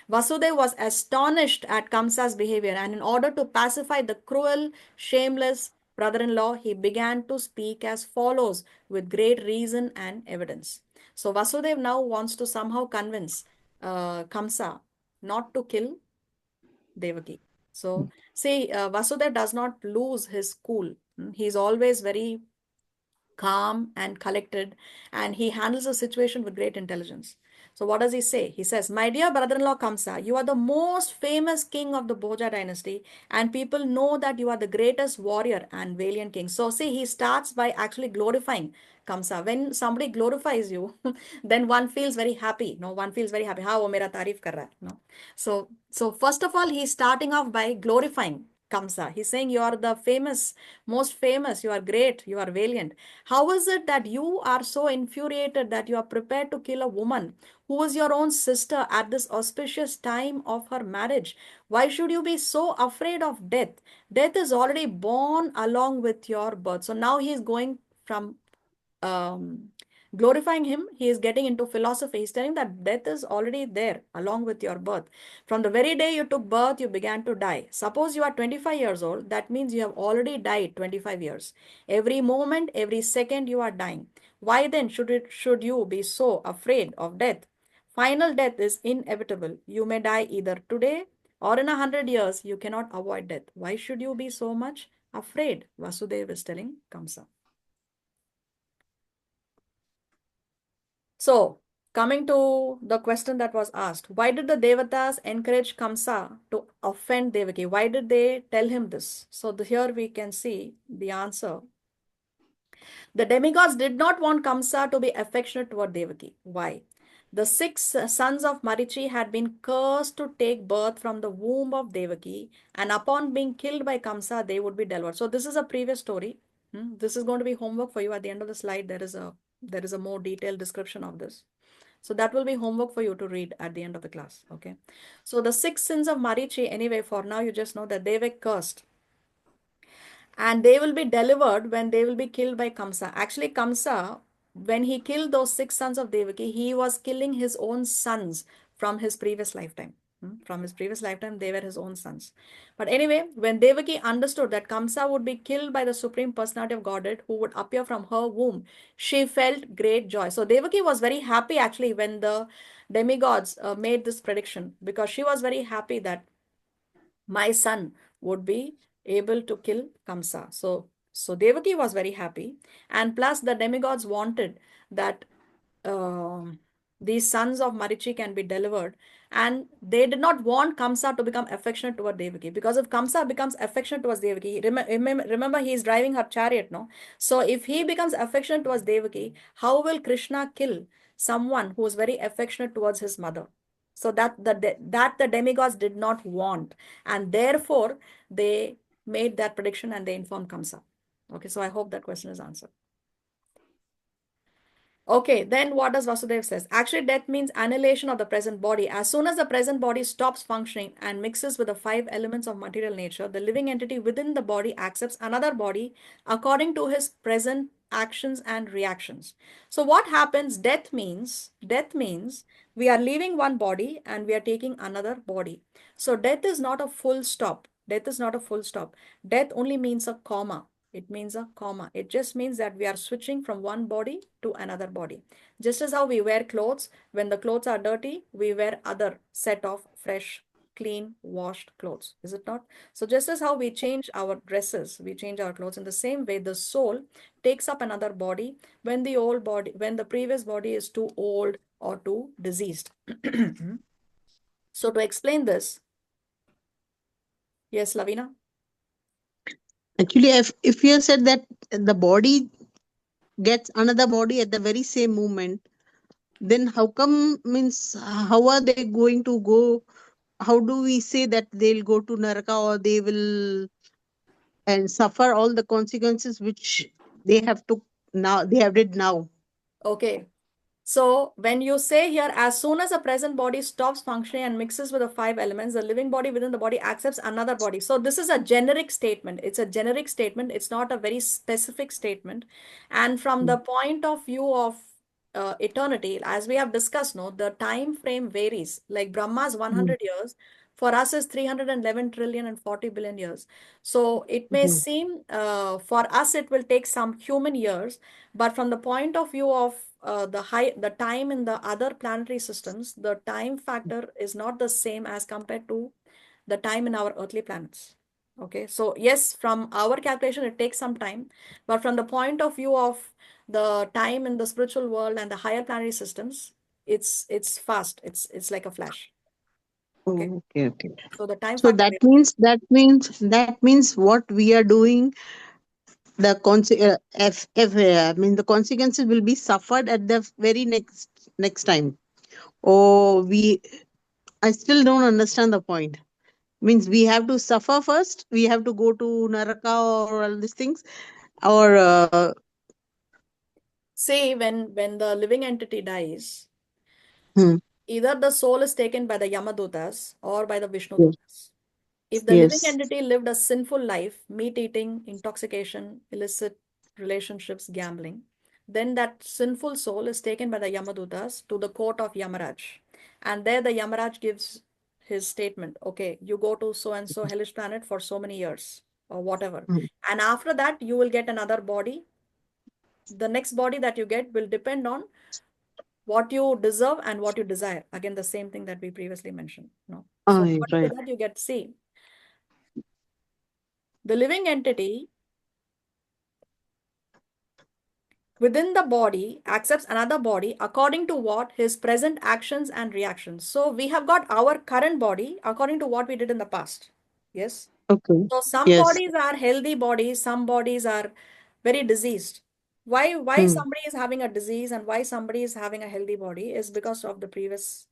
Vasudev was astonished at Kamsa's behavior, and in order to pacify the cruel, shameless brother-in-law, he began to speak as follows with great reason and evidence. So Vasudev now wants to somehow convince Kamsa not to kill Devaki. So see, Vasudev does not lose his cool. He's always very calm and collected, and he handles the situation with great intelligence. So what does he say? He says, "My dear brother-in-law Kamsa, you are the most famous king of the Bhoja dynasty, and people know that you are the greatest warrior and valiant king." So see, he starts by actually glorifying Kamsa. When somebody glorifies you, then one feels very happy. No, one feels very happy. हाँ वो मेरा तारीफ कर रहा है. No. So first of all, he's starting off by glorifying Kamsa. He's saying, "You are the famous, most famous, you are great, you are valiant. How is it that you are so infuriated that you are prepared to kill a woman who is your own sister at this auspicious time of her marriage? Why should you be so afraid of death? Death is already born along with your birth." So now he is going from glorifying him, he is getting into philosophy. He's telling that death is already there along with your birth. From the very day you took birth, you began to die. Suppose you are 25 years old, that means you have already died 25 years. Every moment, every second you are dying. Why then should you be so afraid of death? Final death is inevitable. You may die either today or in 100 years. You cannot avoid death. Why should you be so much afraid? Vasudeva is telling Kamsa. So, coming to the question that was asked, why did the Devatas encourage Kamsa to offend Devaki? Why did they tell him this? So, here we can see the answer. The demigods did not want Kamsa to be affectionate toward Devaki. Why? The six sons of Marichi had been cursed to take birth from the womb of Devaki, and upon being killed by Kamsa, they would be delivered. So, this is a previous story. This is going to be homework for you. At the end of the slide, there is a more detailed description of this. So that will be homework for you to read at the end of the class. Okay. So the six sins of Marichi, anyway, for now you just know that they were cursed. And they will be delivered when they will be killed by Kamsa. Actually, Kamsa, when he killed those six sons of Devaki, he was killing his own sons from his previous lifetime. From his previous lifetime, they were his own sons. But anyway, when Devaki understood that Kamsa would be killed by the Supreme Personality of Godhead who would appear from her womb, she felt great joy. So Devaki was very happy actually when the demigods made this prediction, because she was very happy that my son would be able to kill Kamsa. So Devaki was very happy, and plus the demigods wanted that these sons of Marichi can be delivered, and they did not want Kamsa to become affectionate toward Devaki, because if Kamsa becomes affectionate towards Devaki, remember he is driving her chariot, no? So if he becomes affectionate towards Devaki, how will Krishna kill someone who is very affectionate towards his mother? So that the demigods did not want, and therefore they made that prediction and they informed Kamsa. Okay, so I hope that question is answered. Okay, then what does Vasudev says? Actually, death means annihilation of the present body. As soon as the present body stops functioning and mixes with the five elements of material nature, the living entity within the body accepts another body according to his present actions and reactions. So what happens? Death means we are leaving one body and we are taking another body. So death is not a full stop. Death is not a full stop. Death only means a comma. It means a comma. It just means that we are switching from one body to another body. Just as how we wear clothes, when the clothes are dirty, we wear other set of fresh, clean, washed clothes. Is it not? So just as how we change our dresses, we change our clothes, in the same way, the soul takes up another body when the previous body is too old or too diseased. So to explain this, yes, Lavina? Actually, if you said that the body gets another body at the very same moment, then how come, means how are they going to go? How do we say that they'll go to Naraka, or they will and suffer all the consequences which they have did now? Okay. So when you say here, as soon as the present body stops functioning and mixes with the five elements, the living body within the body accepts another body. So this is a generic statement. It's a generic statement. It's not a very specific statement. And from the point of view of eternity, as we have discussed, no, the time frame varies. Like Brahma's 100 years, for us is 311 trillion and 40 billion years. So it may seem for us it will take some human years, but from the point of view of the time in the other planetary systems, the time factor is not the same as compared to the time in our earthly planets. Okay, so yes, from our calculation, it takes some time, but from the point of view of the time in the spiritual world and the higher planetary systems, it's fast. It's like a flash. Okay, Oh, okay, okay. so the time So factor. that means what we are doing, the I mean the consequences will be suffered at the very next time. Oh, I still don't understand the point. Means we have to suffer first. We have to go to Naraka or all these things, or See, when the living entity dies, hmm, either the soul is taken by the Yamadutas or by the Vishnu yes, Dutas. If the living yes. entity lived a sinful life, meat eating, intoxication, illicit relationships, gambling, then that sinful soul is taken by the Yamadutas to the court of Yamaraj. And there the Yamaraj gives his statement, okay, you go to so and so hellish planet for so many years or whatever. Hmm. And after that, you will get another body. The next body that you get will depend on what you deserve and what you desire. Again, the same thing that we previously mentioned. No. So according to Right. that, you get C. The living entity within the body accepts another body according to what his present actions and reactions. So we have got our current body according to what we did in the past. Yes. Okay. So some Yes. bodies are healthy bodies, some bodies are very diseased. Why Hmm. somebody is having a disease and why somebody is having a healthy body is because of the previous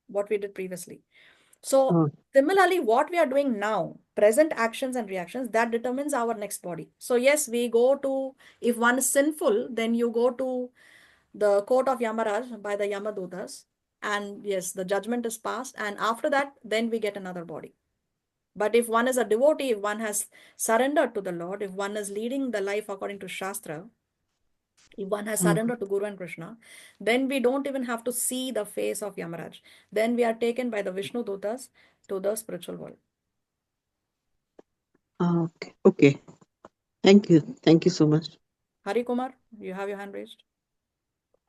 what we did previously. So Oh, similarly, what we are doing now, present actions and reactions, that determines our next body. So yes, we go to, if one is sinful, then you go to the court of Yamaraj by the Yamadutas. And yes, the judgment is passed. And after that, then we get another body. But if one is a devotee, if one has surrendered to the Lord, if one is leading the life according to Shastra, if one has hmm. surrendered to Guru and Krishna, then we don't even have to see the face of Yamaraj. Then we are taken by the Vishnu Dutas to the spiritual world. Okay. Okay. Thank you. Thank you so much. Hari Kumar, you have your hand raised.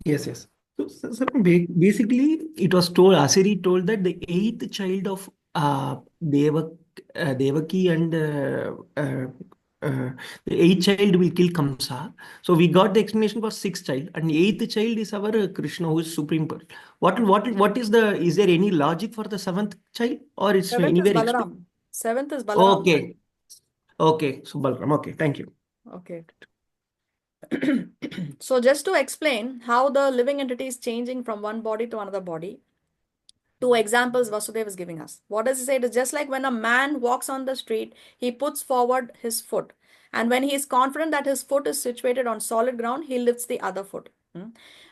Yes, yes. So basically, it was told, Asiri told that the eighth child of Deva, Devaki and the eighth child will kill Kamsa. So we got the explanation for sixth child, and eighth child is our Krishna, who is supreme pearl. What is there any logic for the seventh child, or it's Seventh is anywhere explained? Balaram. Seventh is Balaram. Okay, okay. So Balram, okay, thank you. Okay. So just to explain how the living entity is changing from one body to another body, two examples Vasudev is giving us. What does he say? It is just like when a man walks on the street, he puts forward his foot. And when he is confident that his foot is situated on solid ground, he lifts the other foot.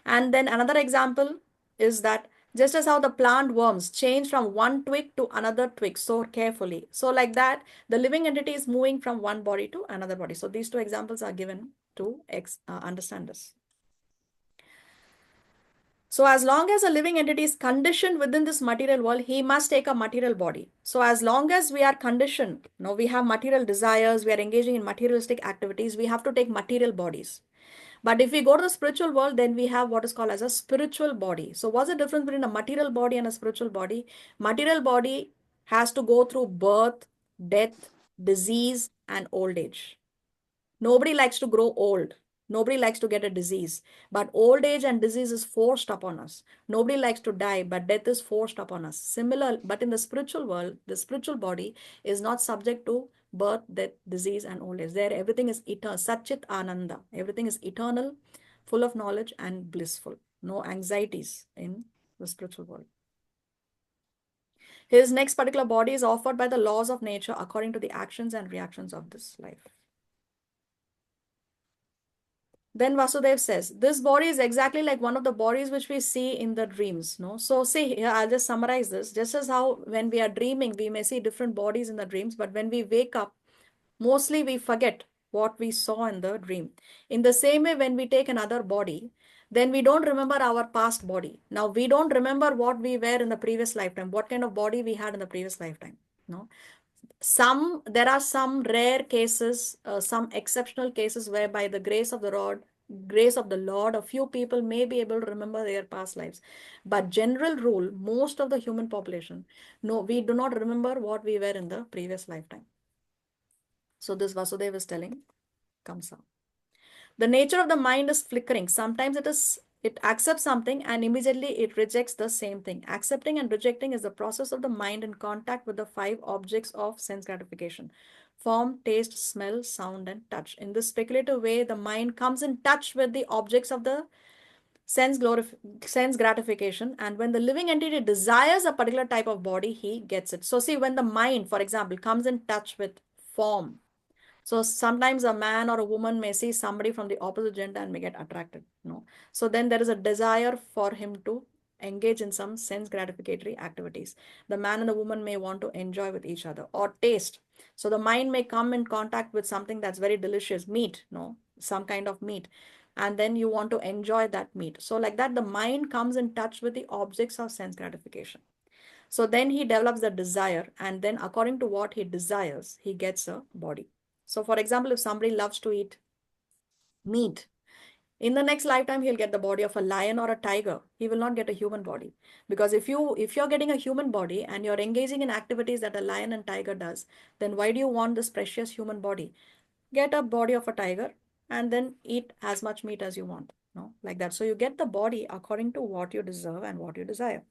And then another example is that just as how the plant worms change from one twig to another twig so carefully. So like that, the living entity is moving from one body to another body. So these two examples are given to understand this. So as long as a living entity is conditioned within this material world, he must take a material body. So as long as we are conditioned, we have material desires, we are engaging in materialistic activities, we have to take material bodies. But if we go to the spiritual world, then we have what is called as a spiritual body. So what's the difference between a material body and a spiritual body? Material body has to go through birth, death, disease, and old age. Nobody likes to grow old. Nobody likes to get a disease. But old age and disease is forced upon us. Nobody likes to die, but death is forced upon us. Similar, but in the spiritual world, the spiritual body is not subject to birth, death, disease, and old age. There, everything is eternal. Satchit Ananda. Everything is eternal, full of knowledge, and blissful. No anxieties in the spiritual world. His next particular body is offered by the laws of nature according to the actions and reactions of this life. Then Vasudev says, this body is exactly like one of the bodies which we see in the dreams. No? So see here, I'll just summarize this. Just as how when we are dreaming, we may see different bodies in the dreams, but when we wake up, mostly we forget what we saw in the dream. In the same way, when we take another body, then we don't remember our past body. Now, we don't remember what we were in the previous lifetime, what kind of body we had in the previous lifetime. No? There are some rare cases, some exceptional cases where by the grace of the Lord, a few people may be able to remember their past lives. But general rule, most of the human population, no, we do not remember what we were in the previous lifetime. So this Vasudeva is telling, comes out. The nature of the mind is flickering. Sometimes it accepts something and immediately it rejects the same thing. Accepting and rejecting is the process of the mind in contact with the 5 objects of sense gratification: form, taste, smell, sound, and touch. In this speculative way, the mind comes in touch with the objects of the sense gratification, and when the living entity desires a particular type of body, he gets it. So see, when the mind, for example, comes in touch with form, so sometimes a man or a woman may see somebody from the opposite gender and may get attracted. No. So then there is a desire for him to engage in some sense gratificatory activities. The man and the woman may want to enjoy with each other, or taste. So the mind may come in contact with something that's very delicious, meat, no, some kind of meat. And then you want to enjoy that meat. So like that, the mind comes in touch with the objects of sense gratification. So then he develops the desire, and then according to what he desires, he gets a body. So for example, if somebody loves to eat meat, in the next lifetime, he'll get the body of a lion or a tiger. He will not get a human body. Because if you're getting a human body and you're engaging in activities that a lion and tiger does, then why do you want this precious human body? Get a body of a tiger and then eat as much meat as you want. No, like that. So you get the body according to what you deserve and what you desire.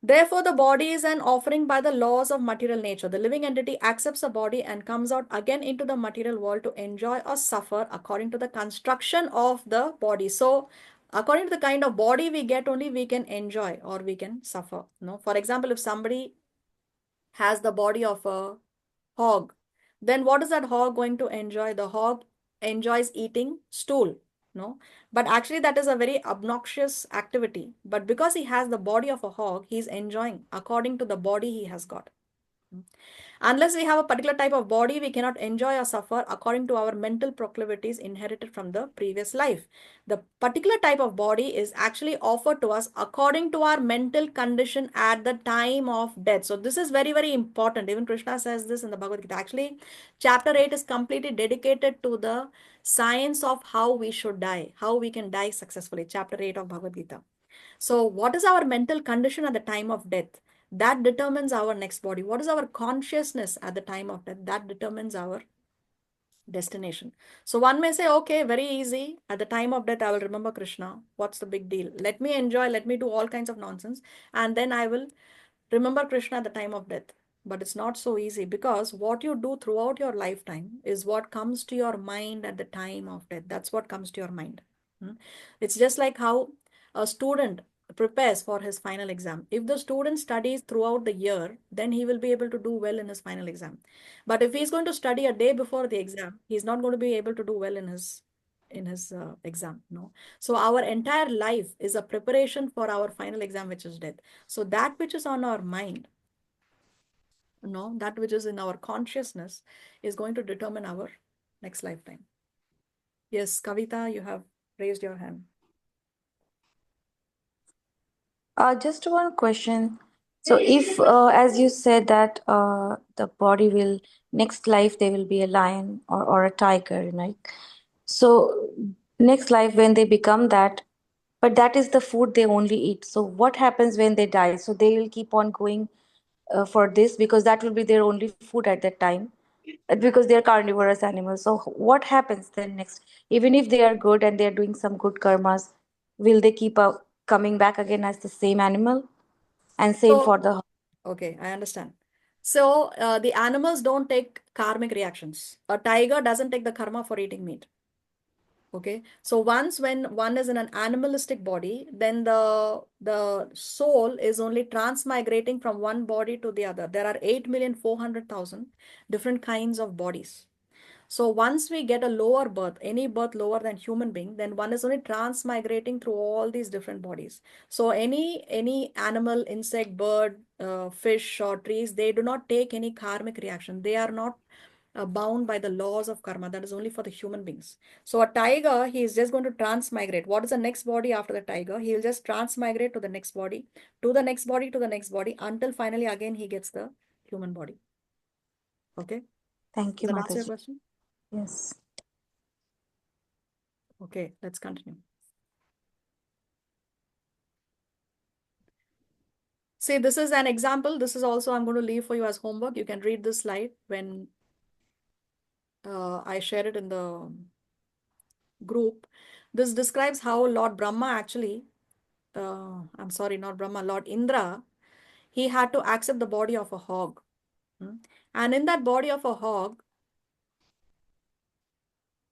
Therefore, the body is an offering by the laws of material nature. The living entity accepts a body and comes out again into the material world to enjoy or suffer according to the construction of the body. So, according to the kind of body we get, only we can enjoy or we can suffer. No? For example, if somebody has the body of a hog, then what is that hog going to enjoy? The hog enjoys eating stool. No, but actually that is a very obnoxious activity. But because he has the body of a hog, he's enjoying according to the body he has got. Unless we have a particular type of body, we cannot enjoy or suffer according to our mental proclivities inherited from the previous life. The particular type of body is actually offered to us according to our mental condition at the time of death. So this is very, very important. Even Krishna says this in the Bhagavad Gita. Actually, chapter 8 is completely dedicated to the science of how we should die, how we can die successfully. Chapter 8 of Bhagavad Gita. So what is our mental condition at the time of death? That determines our next body. What is our consciousness at the time of death? That determines our destination. So one may say, okay, very easy. At the time of death, I will remember Krishna. What's the big deal? Let me enjoy, let me do all kinds of nonsense. And then I will remember Krishna at the time of death. But it's not so easy, because what you do throughout your lifetime is what comes to your mind at the time of death. That's what comes to your mind. It's just like how a student prepares for his final exam. If the student studies throughout the year, then he will be able to do well in his final exam. But if he's going to study a day before the exam, he's not going to be able to do well in his exam. No. So our entire life is a preparation for our final exam, which is death. So that which is on our mind, no, that which is in our consciousness is going to determine our next lifetime. Yes, Kavita, you have raised your hand. Just one question. So, if, as you said, that the body will, next life, they will be a lion or a tiger, right? So, next life, when they become that, but that is the food they only eat. So, what happens when they die? So, they will keep on going for this, because that will be their only food at that time, because they're carnivorous animals. So, what happens then next? Even if they are good and they're doing some good karmas, will they keep coming back again as the same animal? And same for So, the okay, I understand. So, the animals don't take karmic reactions. A tiger doesn't take the karma for eating meat. Okay, so once when one is in an animalistic body, then the soul is only transmigrating from one body to the other. There are 8,400,000 different kinds of bodies. So once we get a lower birth, any birth lower than human being, then one is only transmigrating through all these different bodies. So any animal, insect, bird, fish or trees, they do not take any karmic reaction. They are not bound by the laws of karma. That is only for the human beings. So a tiger, he is just going to transmigrate. What is the next body after the tiger? He will just transmigrate to the next body, to the next body, to the next body, until finally again he gets the human body. Okay. Thank you, Does that answer your Mataji. question? Yes. Okay, let's continue. See, this is an example. This is also I'm going to leave for you as homework. You can read this slide when I share it in the group. This describes how Lord Brahma actually, I'm sorry, not Brahma, Lord Indra, he had to accept the body of a hog. And in that body of a hog,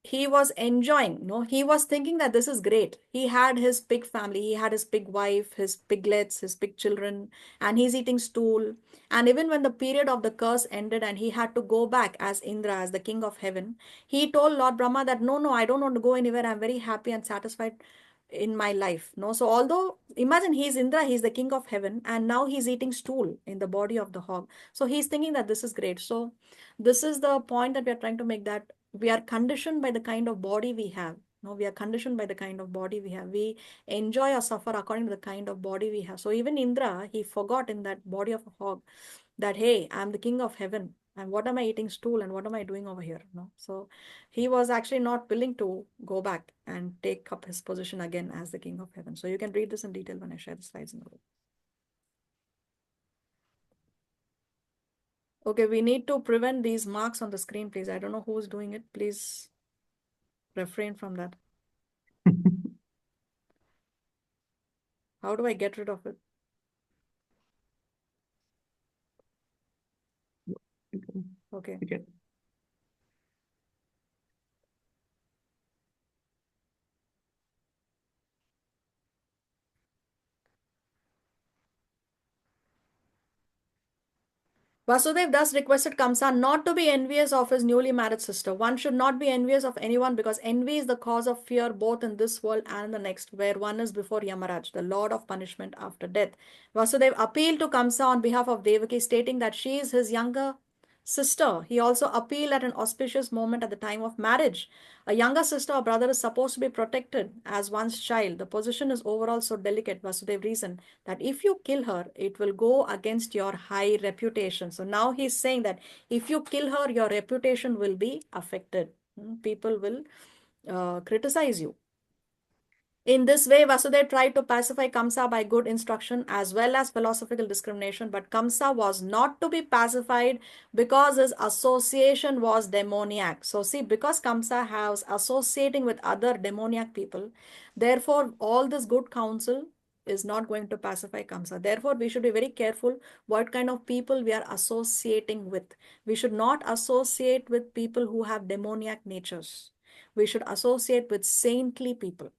he was enjoying, he was thinking that this is great. He had his pig family, he had his pig wife, his piglets, his pig children, and he's eating stool. And even when the period of the curse ended and he had to go back as Indra, as the king of heaven, he told Lord Brahma that, no, I don't want to go anywhere. I'm very happy and satisfied in my life. So although, imagine he's Indra, he's the king of heaven, and now he's eating stool in the body of the hog. So he's thinking that this is great. So this is the point that we are trying to make, that we are conditioned by the kind of body we have. We are conditioned by the kind of body we have. We enjoy or suffer according to the kind of body we have. So even Indra, he forgot in that body of a hog that, hey, I'm the king of heaven. And what am I eating stool and what am I doing over here? So he was actually not willing to go back and take up his position again as the king of heaven. So you can read this in detail when I share the slides in the group. Okay, we need to prevent these marks on the screen, please. I don't know who's doing it. Please refrain from that. How do I get rid of it? Okay. Vasudev thus requested Kamsa not to be envious of his newly married sister. One should not be envious of anyone, because envy is the cause of fear both in this world and the next, where one is before Yamaraj, the lord of punishment after death. Vasudev appealed to Kamsa on behalf of Devaki, stating that she is his younger sister. He also appealed at an auspicious moment at the time of marriage. A younger sister or brother is supposed to be protected as one's child. The position is overall so delicate, Vasudev reasoned, that if you kill her, it will go against your high reputation. So now he's saying that if you kill her, your reputation will be affected. People will criticize you. In this way, Vasudeva tried to pacify Kamsa by good instruction as well as philosophical discrimination, but Kamsa was not to be pacified because his association was demoniac. So see, because Kamsa was associating with other demoniac people, therefore all this good counsel is not going to pacify Kamsa. Therefore, we should be very careful what kind of people we are associating with. We should not associate with people who have demoniac natures. We should associate with saintly people.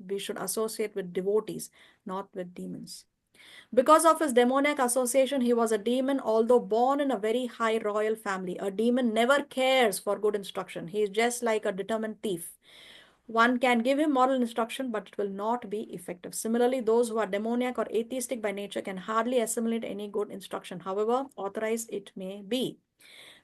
We should associate with devotees, not with demons. Because of his demoniac association, he was a demon, although born in a very high royal family. A demon never cares for good instruction. He is just like a determined thief. One can give him moral instruction, but it will not be effective. Similarly, those who are demoniac or atheistic by nature can hardly assimilate any good instruction, however authorized it may be.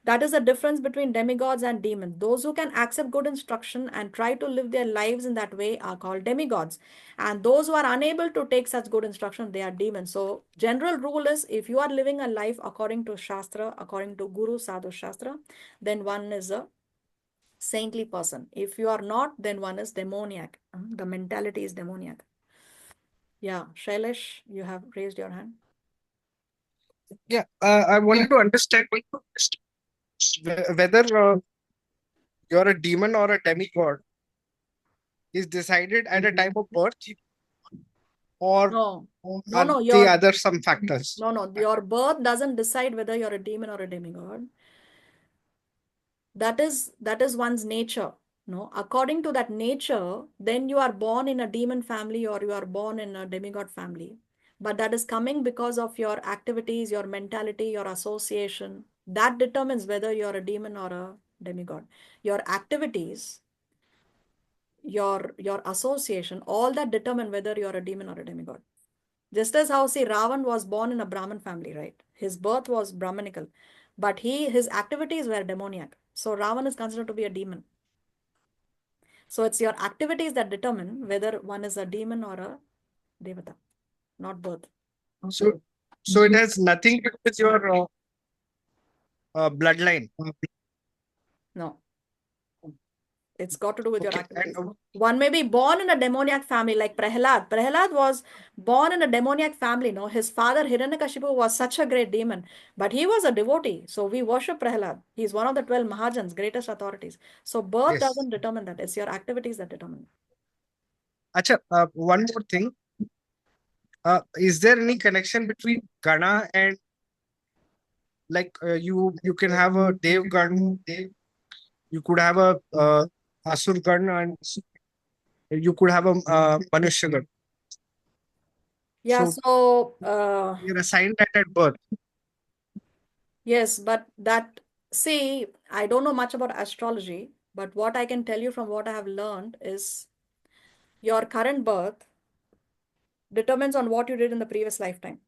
That is the difference between demigods and demons. Those who can accept good instruction and try to live their lives in that way are called demigods. And those who are unable to take such good instruction, they are demons. So general rule is, if you are living a life according to Shastra, according to Guru Sadhu Shastra, then one is a saintly person. If you are not, then one is demoniac. The mentality is demoniac. Yeah, Shailesh, you have raised your hand. Yeah, I wanted to understand whether you're a demon or a demigod is decided at a time of birth, or No, are no, the other some factors? no, your birth doesn't decide whether you're a demon or a demigod. That is one's nature. According to that nature, then you are born in a demon family or you are born in a demigod family. But that is coming because of your activities, your mentality, your association. That determines whether you're a demon or a demigod. Your activities, your association, all that determine whether you're a demon or a demigod. Just as how, see, Ravan was born in a Brahmin family, right? His birth was Brahminical, but his activities were demoniac. So Ravan is considered to be a demon. So it's your activities that determine whether one is a demon or a devata, not birth. So it has nothing to do with your bloodline. No. It's got to do with your Okay. activities. And One may be born in a demoniac family like Prahlad. Prahlad was born in a demoniac family. No, his father Hiranyakashipu was such a great demon, but he was a devotee. So we worship Prahlad. He's one of the 12 Mahajans, greatest authorities. So birth yes. doesn't determine that. It's your activities that determine. Acha, one more thing. Is there any connection between Gana and like you can have a Dev Gan, you could have a Asur Gan, and you could have a Manushya Gan. Yeah, so you're assigned that at birth. yes, but that, see, I don't know much about astrology, but what I can tell you from what I have learned is your current birth determines on what you did in the previous lifetime.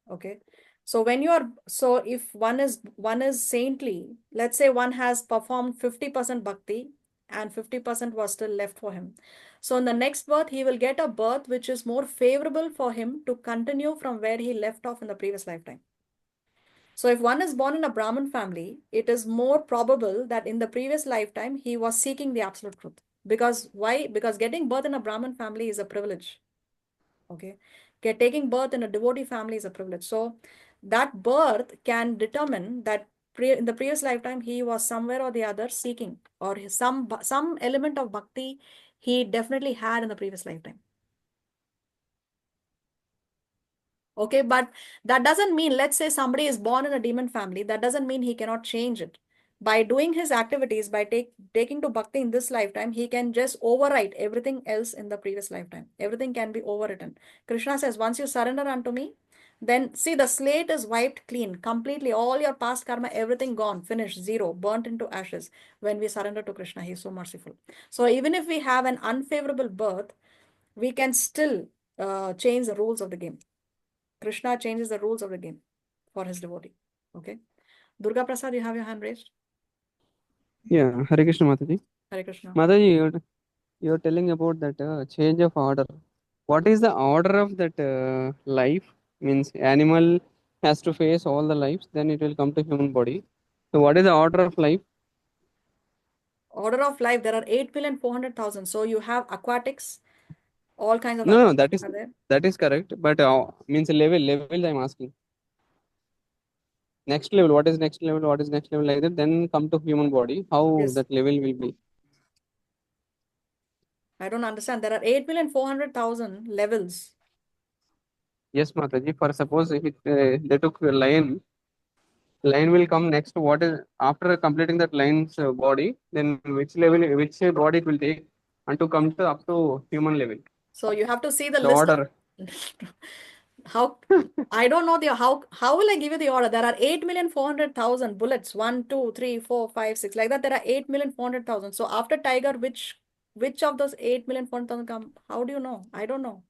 Okay. So when you are, so if one is saintly, let's say one has performed 50% bhakti and 50% was still left for him. So in the next birth, he will get a birth which is more favorable for him to continue from where he left off in the previous lifetime. So if one is born in a Brahmin family, it is more probable that in the previous lifetime, he was seeking the absolute truth. Because why? Because getting birth in a Brahmin family is a privilege. Okay. Taking birth in a devotee family is a privilege. So that birth can determine that in the previous lifetime, he was somewhere or the other seeking, or some element of bhakti he definitely had in the previous lifetime. Okay, but that doesn't mean, let's say somebody is born in a demon family, that doesn't mean he cannot change it. By doing his activities, by taking to bhakti in this lifetime, he can just overwrite everything else in the previous lifetime. Everything can be overwritten. Krishna says, once you surrender unto me, then see, the slate is wiped clean, completely. All your past karma, everything gone, finished, zero, burnt into ashes. When we surrender to Krishna, he is so merciful. So even if we have an unfavorable birth, we can still change the rules of the game. Krishna changes the rules of the game for his devotee. Okay. Durga Prasad, you have your hand raised. Yeah, Hare Krishna Mataji. Hare Krishna. Mataji, you're telling about that change of order. What is the order of that life? Means animal has to face all the lives, then it will come to human body. So what is the order of life? Order of life, there are 8,400,000. So you have aquatics, all kinds of No, aquatics are there. that is correct. But means level I'm asking. Next level, what is next level? What is next level like that? Then come to human body. How Yes. that level will be? I don't understand. There are 8,400,000 levels. Yes, Mataji. For suppose if they took a lion will come next. What is after completing that lion's body? Then which level, which body it will take, and to come to up to human level. So you have to see the The list order. How I don't know how will I give you the order? There are 8,400,000 bullets. 1, 2, 3, 4, 5, 6. Like that, there are 8,400,000. So after tiger, which of those 8,400,000 come? How do you know? I don't know.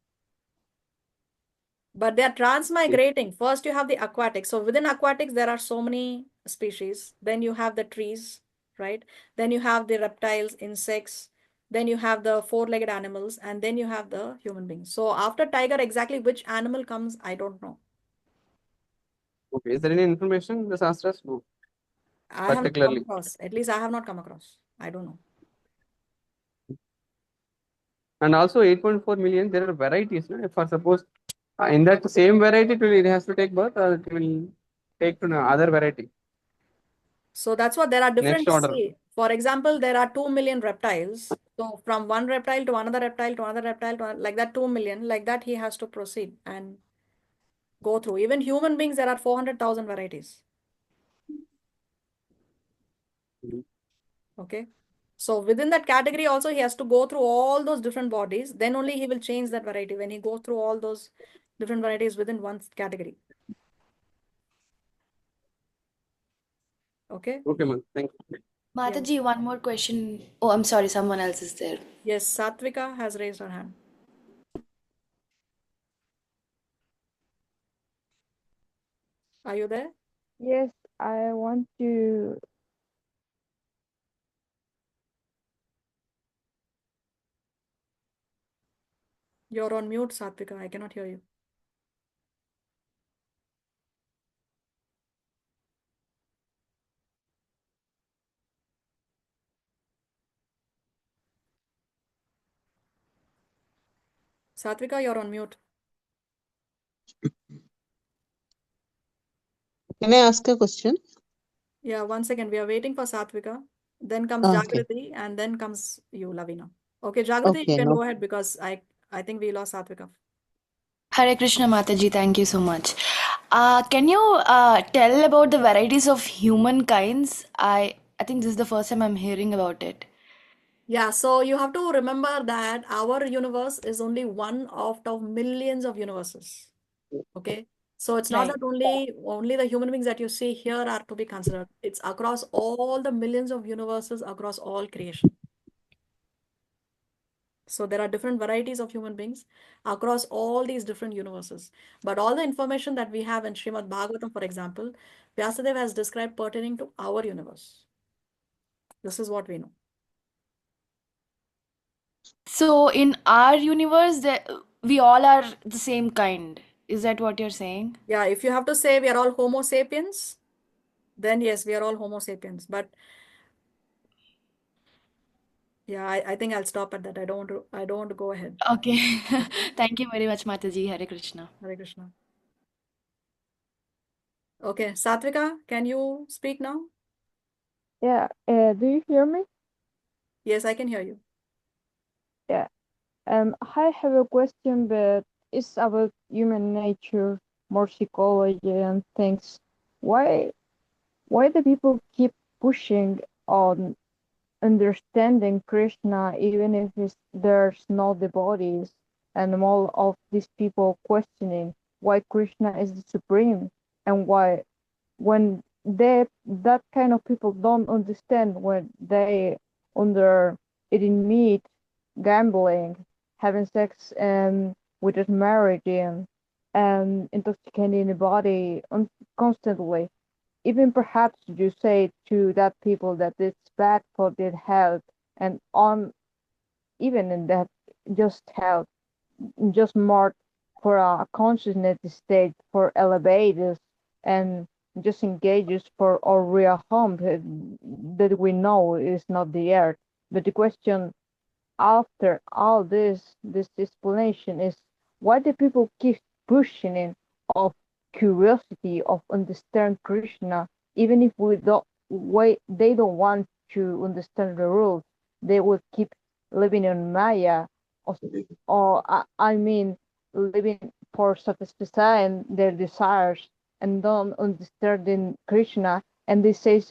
But they are transmigrating. First, you have the aquatics. So within aquatics, there are so many species. Then you have the trees, right? Then you have the reptiles, insects. Then you have the four-legged animals, and then you have the human beings. So after tiger, exactly which animal comes, I don't know. Okay. Is there any information in the Shastras? No. I have not come Particularly. across. At least I have not come across. I don't know. And also 8.4 million, there are varieties. No? For suppose in that same variety, it has to take birth, or it will take to other variety. So that's what there are different. Next order. See, for example, there are 2 million reptiles. So from one reptile to another reptile to another reptile to like that 2 million, like that he has to proceed and go through. Even human beings, there are 400,000 varieties. Okay. So within that category also, he has to go through all those different bodies. Then only he will change that variety when he goes through all those different varieties within one category. Okay? Okay, Mataji. Thank you. Mataji, one more question. Oh, I'm sorry, someone else is there. Yes, Satvika has raised her hand. Are you there? Yes, I want to. You're on mute, Satvika. I cannot hear you. Satvika, you're on mute. Can I ask a question? Yeah, one second. We are waiting for Satvika. Then comes Okay. Jagrati, and then comes you, Lavina. Okay, Jagrati, you Okay, can no. go ahead because I think we lost Satvika. Hare Krishna Mataji, thank you so much. Can you tell about the varieties of humankinds? I think this is the first time I'm hearing about it. Yeah, so you have to remember that our universe is only one out of millions of universes. Okay, so it's not Right. that only the human beings that you see here are to be considered. It's across all the millions of universes across all creation. So there are different varieties of human beings across all these different universes. But all the information that we have in Srimad Bhagavatam, for example, Vyasadeva has described pertaining to our universe. This is what we know. So in our universe, we all are the same kind. Is that what you're saying? Yeah, if you have to say we are all Homo sapiens, then yes, we are all Homo sapiens. But yeah, I think I'll stop at that. I don't want to go ahead. Okay. Thank you very much, Mataji. Hare Krishna. Hare Krishna. Okay, Satvika, can you speak now? Yeah, do you hear me? Yes, I can hear you. Yeah. I have a question, but it's about human nature, more psychology and things. Why why do people keep pushing on understanding Krishna even if there's no devotees, and all of these people questioning why Krishna is the supreme, and why when that kind of people don't understand, when they under eating meat, gambling, having sex without marriage, and intoxicating the body constantly, even perhaps you say to that people that it's bad for their health, and on even in that just health, just more for a consciousness state for elevators, and just engages for our real home that we know is not the earth. But the question after all this explanation is, why do people keep pushing in of curiosity of understand Krishna, even if they don't want to understand the rules, they will keep living in Maya, or, I mean living for satisfying their desires, and don't understanding Krishna, and they say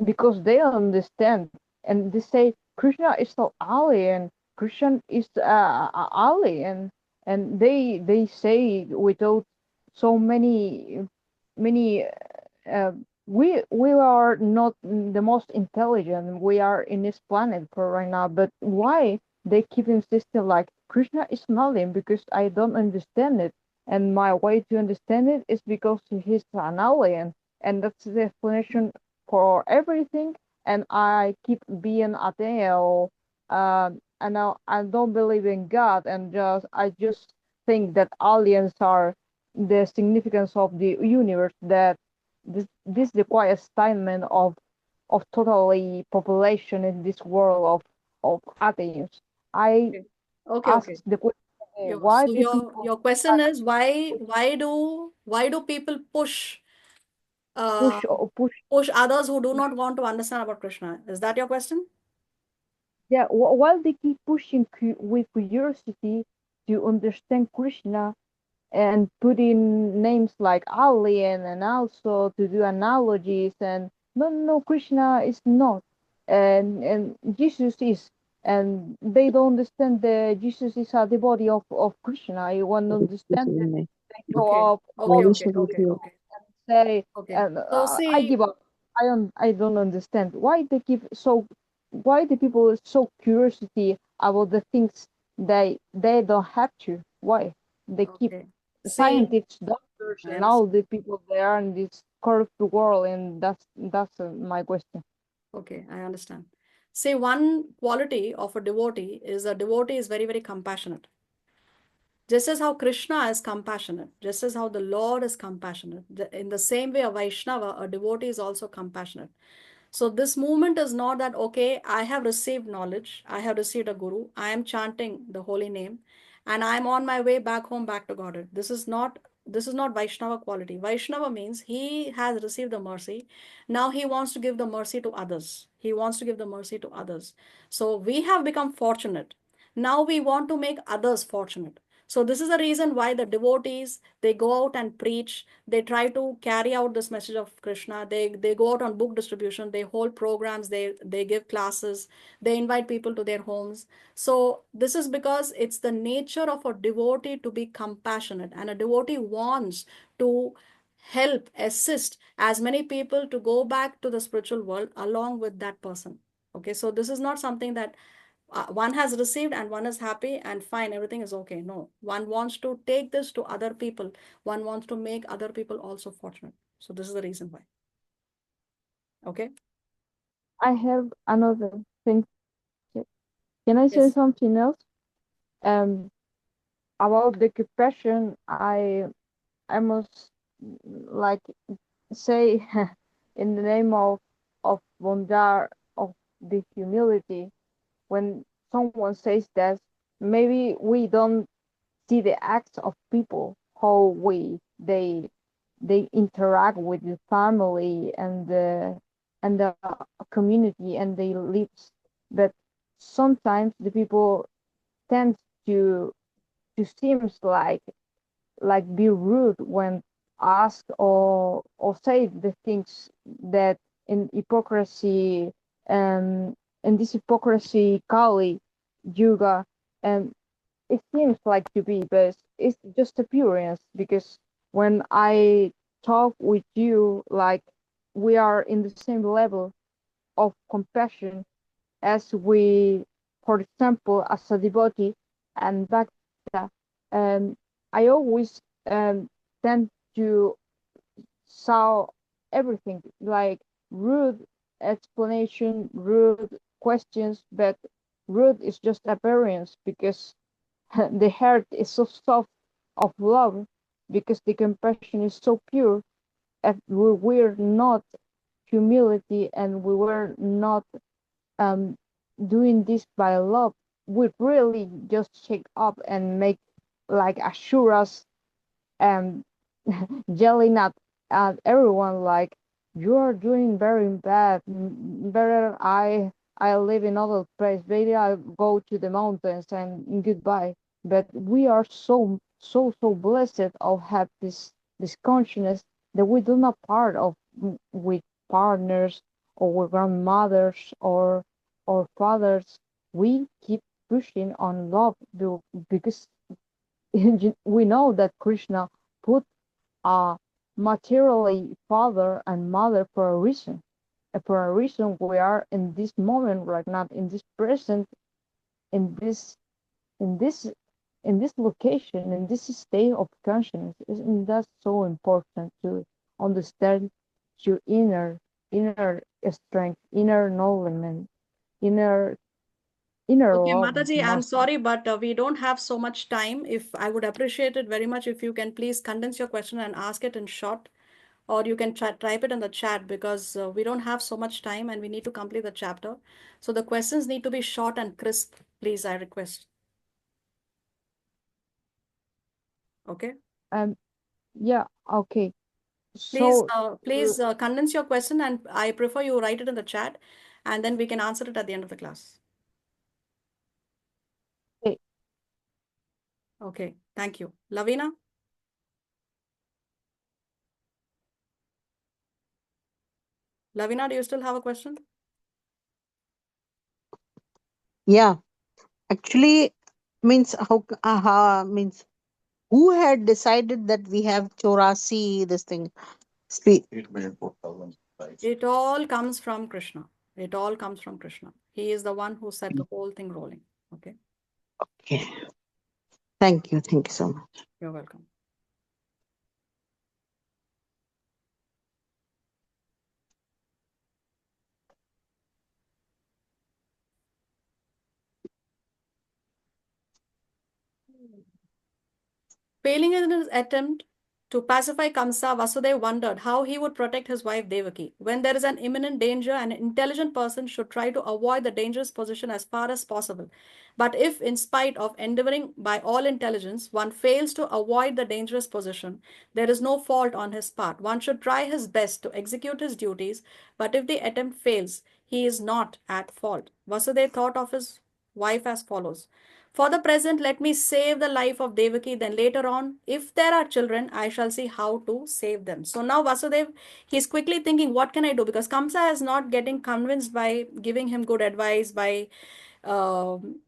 because they don't understand, and they say Krishna is so alien, Krishna is alien, and they say without so many uh, we are not the most intelligent. We are in this planet for right now, but why they keep insisting like Krishna is an alien? Because I don't understand it, and my way to understand it is because he's an alien, and that's the explanation for everything. And I keep being ateo, and I don't believe in God, and I just think that aliens are the significance of the universe, that this requires statement of totally population in this world of atheists. I Okay. Okay, ask okay. the question again, Your, why so the your people question is why do people uh push? push others who do not want to understand about Krishna? Is that your question? Yeah, while they keep pushing with curiosity to understand Krishna, and put in names like alien, and also to do analogies, and no, Krishna is not, and Jesus is, and they don't understand that Jesus is a devotee of Krishna. I want to understand that they show Okay, up okay, on okay, okay, okay. say, Okay. and So I see, give up. I don't understand why why the people are so curiosity about the things they don't have to. Why they keep Okay. See, scientists, doctors, I and all understand. the people there in this corrupt world, and that's my question. Okay, I understand. See, one quality of a devotee is very, very compassionate. Just as how Krishna is compassionate, just as how the Lord is compassionate, in the same way, a Vaishnava, a devotee, is also compassionate. So, this movement is not that, okay, I have received knowledge, I have received a guru, I am chanting the holy name, and I am on my way back home, back to Godhead. This is not Vaishnava quality. Vaishnava means he has received the mercy. Now he wants to give the mercy to others. He wants to give the mercy to others. So we have become fortunate. Now we want to make others fortunate. So this is the reason why the devotees, they go out and preach. They try to carry out this message of Krishna. They go out on book distribution. They hold programs. They give classes. They invite people to their homes. So this is because it's the nature of a devotee to be compassionate, and a devotee wants to help, assist as many people to go back to the spiritual world along with that person. Okay, so this is not something that one has received and one is happy and fine, everything is okay. No, one wants to take this to other people. One wants to make other people also fortunate. So this is the reason why. Okay. I have another thing. Can I say Yes. something else? Um, about the compassion, I must like say in the name of Bondar, of the humility, when someone says that, maybe we don't see the acts of people, how they interact with the family and the community and their lives, but sometimes the people tend to seems like be rude when asked or say the things that in hypocrisy, in this hypocrisy Kali Yuga, and it seems like to be, but it's just appearance, because when I talk with you, like, we are in the same level of compassion as we, for example, as a devotee and bhakta, um, I always tend to saw everything like rude explanation, rude questions, but rude is just appearance, because the heart is so soft of love, because the compassion is so pure. If we were not humility and we were not um, doing this by love, would really just shake up and make like assure us um yelling at everyone like, you are doing very bad. Better I live in other place, maybe I go to the mountains and goodbye. But we are so blessed of have this consciousness that we do not part of with partners or with grandmothers or fathers. We keep pushing on love because we know that Krishna put a materially father and mother for a reason. And for a reason we are in this moment right now, in this present, in this in this in this location, in this state of consciousness. And that's so important to understand your inner strength, inner knowledge, inner inner Okay, love Mataji, I'm must. sorry, but we don't have so much time. If I would appreciate it very much if you can please condense your question and ask it in short, or you can type it in the chat, because we don't have so much time and we need to complete the chapter. So the questions need to be short and crisp, please, I request. Okay. um yeah, okay. Please, So condense your question, and I prefer you write it in the chat, and then we can answer it at the end of the class. okay. Okay, thank you. Lavina? Lavina, do you still have a question? Yeah, actually, means means who had decided that we have 84 this thing? It all comes from Krishna. It all comes from Krishna. He is the one who set the whole thing rolling. Okay. Okay. Thank you. Thank you so much. You're welcome. Failing in his attempt to pacify Kamsa, Vasudeva wondered how he would protect his wife Devaki. When there is an imminent danger, an intelligent person should try to avoid the dangerous position as far as possible. But if, in spite of endeavoring by all intelligence, one fails to avoid the dangerous position, there is no fault on his part. One should try his best to execute his duties, but if the attempt fails, he is not at fault. Vasudeva thought of his wife as follows. For the present, let me save the life of Devaki. Then later on, if there are children, I shall see how to save them. So now Vasudev, he's quickly thinking, what can I do? Because Kamsa is not getting convinced by giving him good advice, um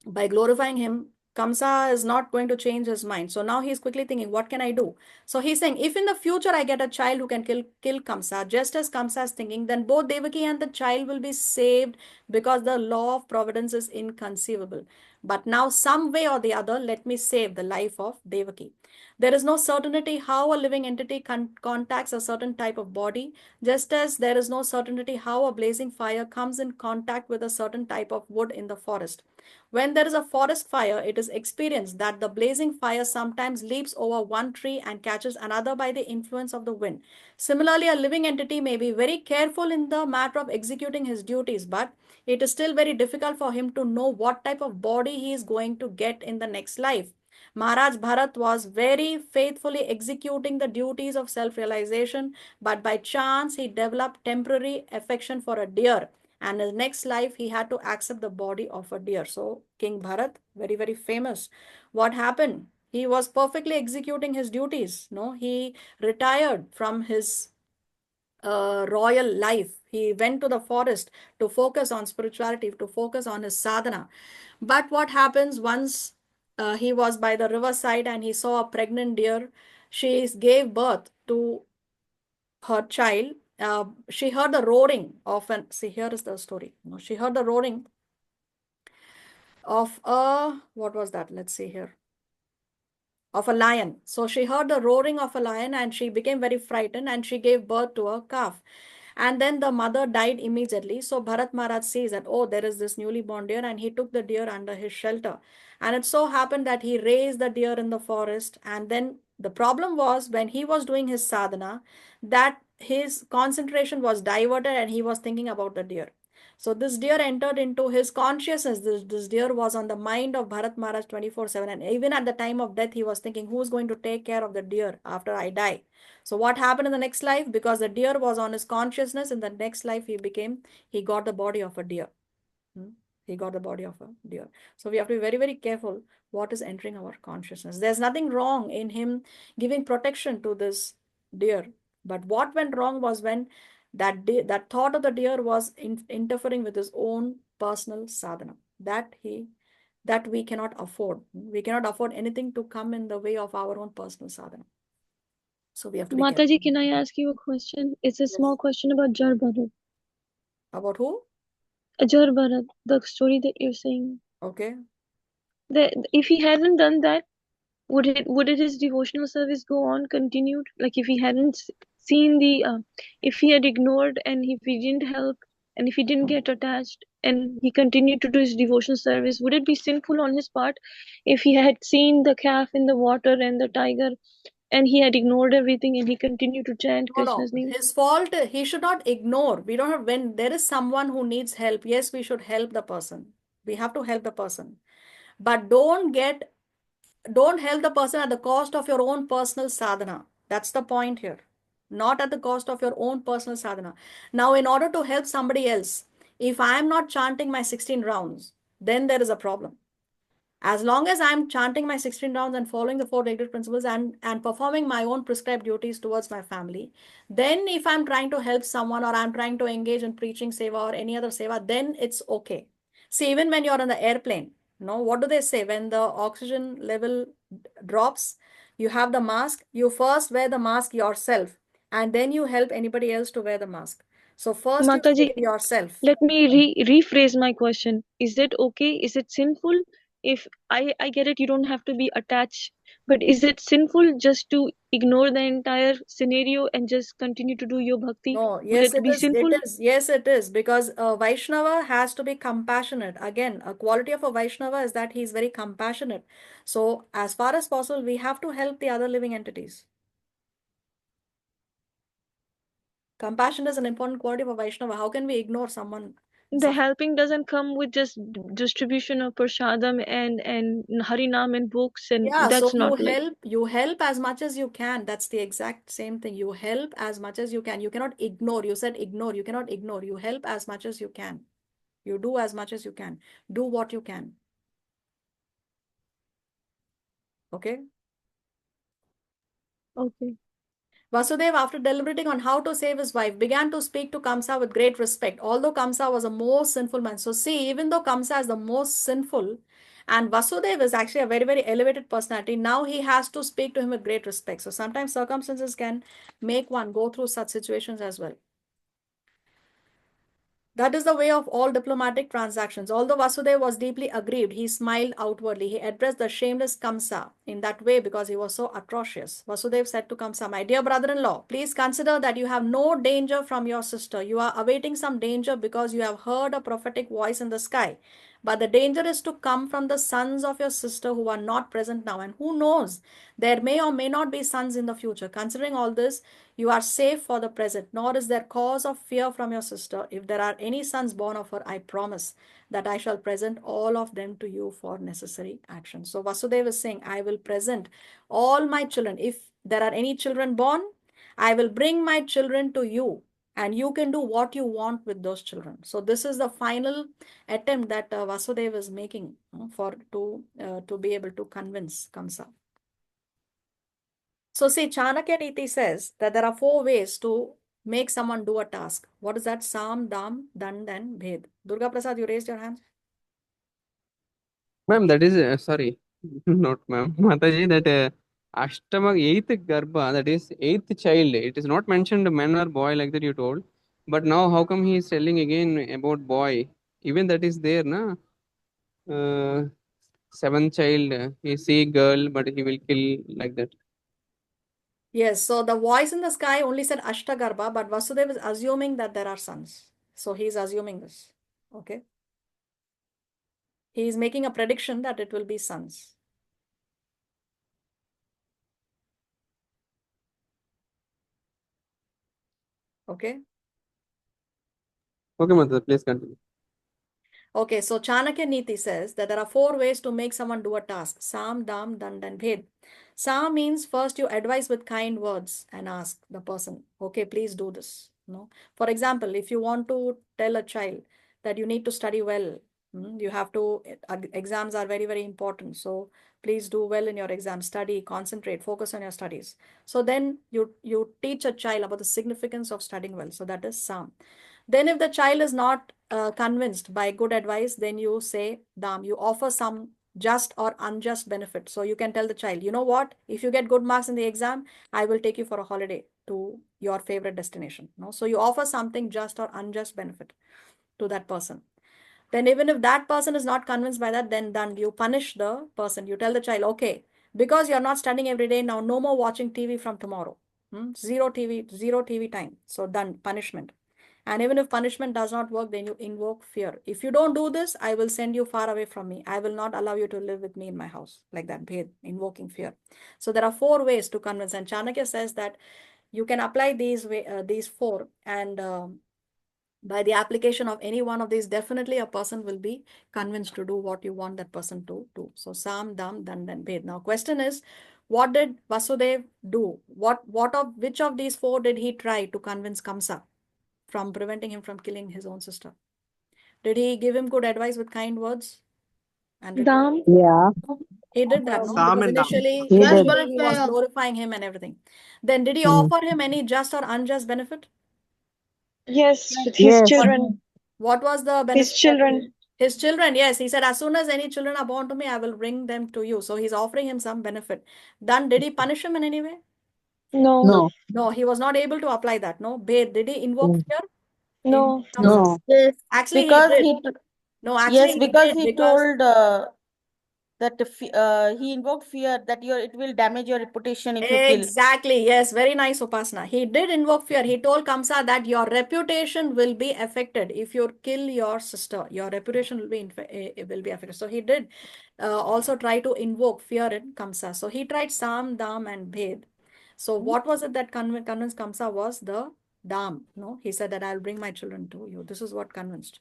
by glorifying him. Kamsa is not going to change his mind. So now he's quickly thinking, what can I do? So he's saying, if in the future I get a child who can kill Kamsa, just as Kamsa is thinking, then both Devaki and the child will be saved because the law of providence is inconceivable. But now, some way or the other, let me save the life of Devaki. There is no certainty how a living entity contacts a certain type of body, just as there is no certainty how a blazing fire comes in contact with a certain type of wood in the forest. When there is a forest fire, it is experienced that the blazing fire sometimes leaps over one tree and catches another by the influence of the wind. Similarly, a living entity may be very careful in the matter of executing his duties, but it is still very difficult for him to know what type of body he is going to get in the next life. Maharaj Bharat was very faithfully executing the duties of self-realization, but by chance he developed temporary affection for a deer, and in the next life he had to accept the body of a deer. So King Bharat, very, very famous. What happened? He was perfectly executing his duties. No, he retired from his royal life. He went to the forest to focus on spirituality, to focus on his sadhana. But what happens once he was by the riverside and he saw a pregnant deer? She gave birth to her child. She heard the roaring of an, see, here is the story. She heard the roaring of a, what was that? Let's see here. Of a lion. So she heard the roaring of a lion and she became very frightened and she gave birth to a calf. And then the mother died immediately. So Bharat Maharaj sees that, oh, there is this newly born deer, and he took the deer under his shelter. And it so happened that he raised the deer in the forest. And then the problem was when he was doing his sadhana, that his concentration was diverted and he was thinking about the deer. So this deer entered into his consciousness. This deer was on the mind of Bharat Maharaj 24/7. And even at the time of death, he was thinking, who's going to take care of the deer after I die? So what happened in the next life? Because the deer was on his consciousness, in the next life he got the body of a deer. He got the body of a deer. So we have to be very, very careful what is entering our consciousness. There's nothing wrong in him giving protection to this deer. But what went wrong was when that thought of the deer was interfering with his own personal sadhana. That we cannot afford. We cannot afford anything to come in the way of our own personal sadhana. So we have to be careful. Mataji, can I ask you a question? It's a small question about Jar Bharat. About who? Jar Bharat, the story that you're saying. Okay. If he hadn't done that, would his devotional service go on continued? Like if he hadn't seen if he had ignored and if he didn't help and if he didn't get attached and he continued to do his devotional service, would it be sinful on his part if he had seen the calf in the water and the tiger and he had ignored everything and he continued to chant Krishna's name? His fault, he should not ignore. We don't have, when there is someone who needs help, yes, we should help the person. We have to help the person. But don't help the person at the cost of your own personal sadhana. That's the point here. Not at the cost of your own personal sadhana. Now, in order to help somebody else, if I am not chanting my 16 rounds, then there is a problem. As long as I'm chanting my 16 rounds and following the 4 regular principles and performing my own prescribed duties towards my family, then if I'm trying to help someone or I'm trying to engage in preaching seva or any other seva, then it's okay. See, even when you're on the airplane, what do they say? When the oxygen level drops, you have the mask, you first wear the mask yourself. and then you help anybody else to wear the mask. So first you Mataji, save yourself. let me rephrase my question. Is it okay? Is it sinful? If I get it, you don't have to be attached, but is it sinful just to ignore the entire scenario and just continue to do your bhakti? No, Would yes, it it be is. It sinful? is. Yes, it is. Because a Vaishnava has to be compassionate. Again, a quality of a Vaishnava is that he is very compassionate. So, as far as possible, we have to help the other living entities. Compassion is an important quality of a Vaishnava. How can we ignore someone? The helping doesn't come with just distribution of prasadam and harinam and books, and Yeah, so that's not like. you help as much as you can. That's the exact same thing. You help as much as you can. You cannot ignore. You said ignore. You cannot ignore. You help as much as you can. You do as much as you can. Do what you can. Okay? Okay. Vasudeva, after deliberating on how to save his wife, began to speak to Kamsa with great respect, although Kamsa was a most sinful man. So see, even though Kamsa is the most sinful, and Vasudeva is actually a very, very elevated personality, now he has to speak to him with great respect. So sometimes circumstances can make one go through such situations as well. That is the way of all diplomatic transactions. Although Vasudeva was deeply aggrieved, he smiled outwardly. He addressed the shameless Kamsa in that way because he was so atrocious. Vasudeva said to Kamsa, "My dear brother-in-law, please consider that you have no danger from your sister. You are awaiting some danger because you have heard a prophetic voice in the sky. But the danger is to come from the sons of your sister who are not present now. And who knows, there may or may not be sons in the future. Considering all this, you are safe for the present, nor is there cause of fear from your sister. If there are any sons born of her, I promise that I shall present all of them to you for necessary action." So Vasudeva is saying, I will present all my children. If there are any children born, I will bring my children to you, and you can do what you want with those children. So this is the final attempt that Vasudeva is making to be able to convince Kamsa. So see, Chanakya Niti says that there are 4 ways to make someone do a task. What is that? Sam, Dam, Dand, and Bhed. Durga Prasad, you raised your hand. Ma'am, that is sorry, not ma'am. Mataji, that Ashtama eighth Garbha, that is eighth child. It is not mentioned man or boy like that you told. But now how come he is telling again about boy? Even that is there, na? Seventh child, he see girl, but he will kill like that. Yes, so the voice in the sky only said Ashtagarbha, but Vasudeva is assuming that there are sons. So he is assuming this. Okay. He is making a prediction that it will be sons. Okay. Okay, Mataji, please continue. Okay, so Chanakya Niti says that there are 4 ways to make someone do a task. Sam, Dam, Dand, and Bhed. Sam means first you advise with kind words and ask the person, okay, please do this. No. For example, if you want to tell a child that you need to study well, you have to, exams are very, very important. So please do well in your exams, study, concentrate, focus on your studies. So then you teach a child about the significance of studying well. So that is Sam. Then if the child is not convinced by good advice, then you say, Dam, you offer some just or unjust benefit. So you can tell the child, you know what, if you get good marks in the exam, I will take you for a holiday to your favorite destination. No? So you offer something just or unjust benefit to that person. Then even if that person is not convinced by that, then you punish the person. You tell the child, okay, because you're not studying every day, now no more watching TV from tomorrow. Zero TV time. So done, punishment. And even if punishment does not work, then you invoke fear. If you don't do this, I will send you far away from me. I will not allow you to live with me in my house. Like that, bhed, invoking fear. So there are 4 ways to convince. And Chanakya says that you can apply these 4, and by the application of any one of these, definitely a person will be convinced to do what you want that person to do. So Sam, Dam, Dand, and Bhed. Now question is, what did Vasudev do? Which of these 4 did he try to convince Kamsa from preventing him from killing his own sister? Did he give him good advice with kind words and Dam. Yeah, He did that, no? Sam Because and Dam. initially he did. he was glorifying him and everything. Then did he Mm. offer him any just or unjust benefit? Yes, with his Yes. children. What was the His benefit? children. His children, yes. He said, as soon as any children are born to me, I will bring them to you. So he's offering him some benefit. Then did he punish him in any way? No. No. No, he was not able to apply that. No, did he invoke fear? No. No. Yes, Actually, he because did. he No, actually, yes, he because did he because told that he invoked fear that it will damage your reputation if you kill. exactly. Yes, very nice, Upasana. He did invoke fear. He told Kamsa that your reputation will be affected if you kill your sister. Your reputation will be affected. So he did also try to invoke fear in Kamsa. So he tried Sam, Dam, and Bhed. So what was it that convinced Kamsa was the Dam. No, he said that I'll bring my children to you. This is what convinced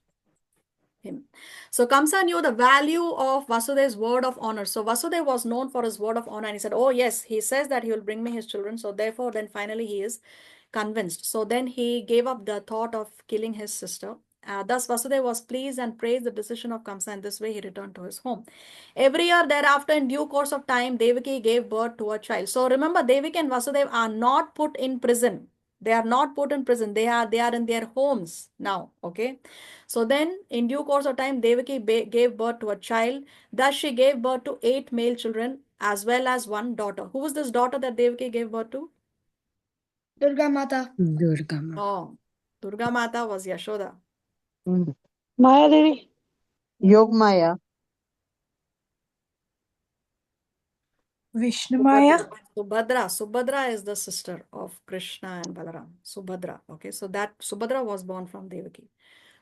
him. So Kamsa knew the value of Vasudev's word of honor. So Vasudev was known for his word of honor, and he said, oh yes, he says that he will bring me his children. So therefore, then finally he is convinced. So then he gave up the thought of killing his sister. Thus Vasudev was pleased and praised the decision of Kamsa, and this way he returned to his home. Every year thereafter, in due course of time, Devaki gave birth to a child. So remember, Devaki and Vasudev are not put in prison. They are not put in prison. They are in their homes now. Okay. So then, in due course of time, Devaki gave birth to a child. Thus, she gave birth to 8 male children as well as 1 daughter. Who was this daughter that Devaki gave birth to? Durga Mata. Durga Mata. Oh, Durga Mata was Yashoda. Maya Devi. Yogmaya. Vishnumaya. Subhadra is the sister of Krishna and Balaram. Subhadra. Okay, so that Subhadra was born from Devaki.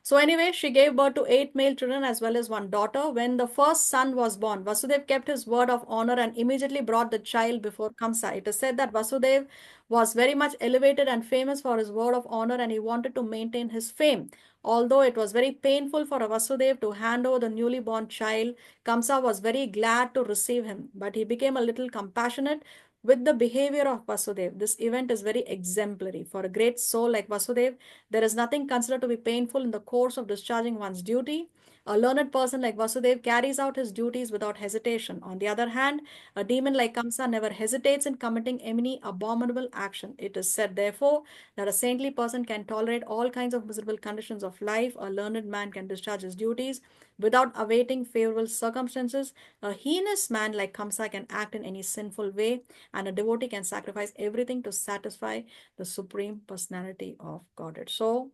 So anyway, she gave birth to 8 male children as well as 1 daughter. When the first son was born, Vasudev kept his word of honor and immediately brought the child before Kamsa. It is said that Vasudev was very much elevated and famous for his word of honor, and he wanted to maintain his fame. Although it was very painful for Vasudev to hand over the newly born child, Kamsa was very glad to receive him, but he became a little compassionate with the behavior of Vasudev. This event is very exemplary. For a great soul like Vasudev, there is nothing considered to be painful in the course of discharging one's duty. A learned person like Vasudev carries out his duties without hesitation. On the other hand, a demon like Kamsa never hesitates in committing any abominable action. It is said, therefore, that a saintly person can tolerate all kinds of miserable conditions of life. A learned man can discharge his duties without awaiting favorable circumstances. A heinous man like Kamsa can act in any sinful way, and a devotee can sacrifice everything to satisfy the Supreme Personality of Godhead. So,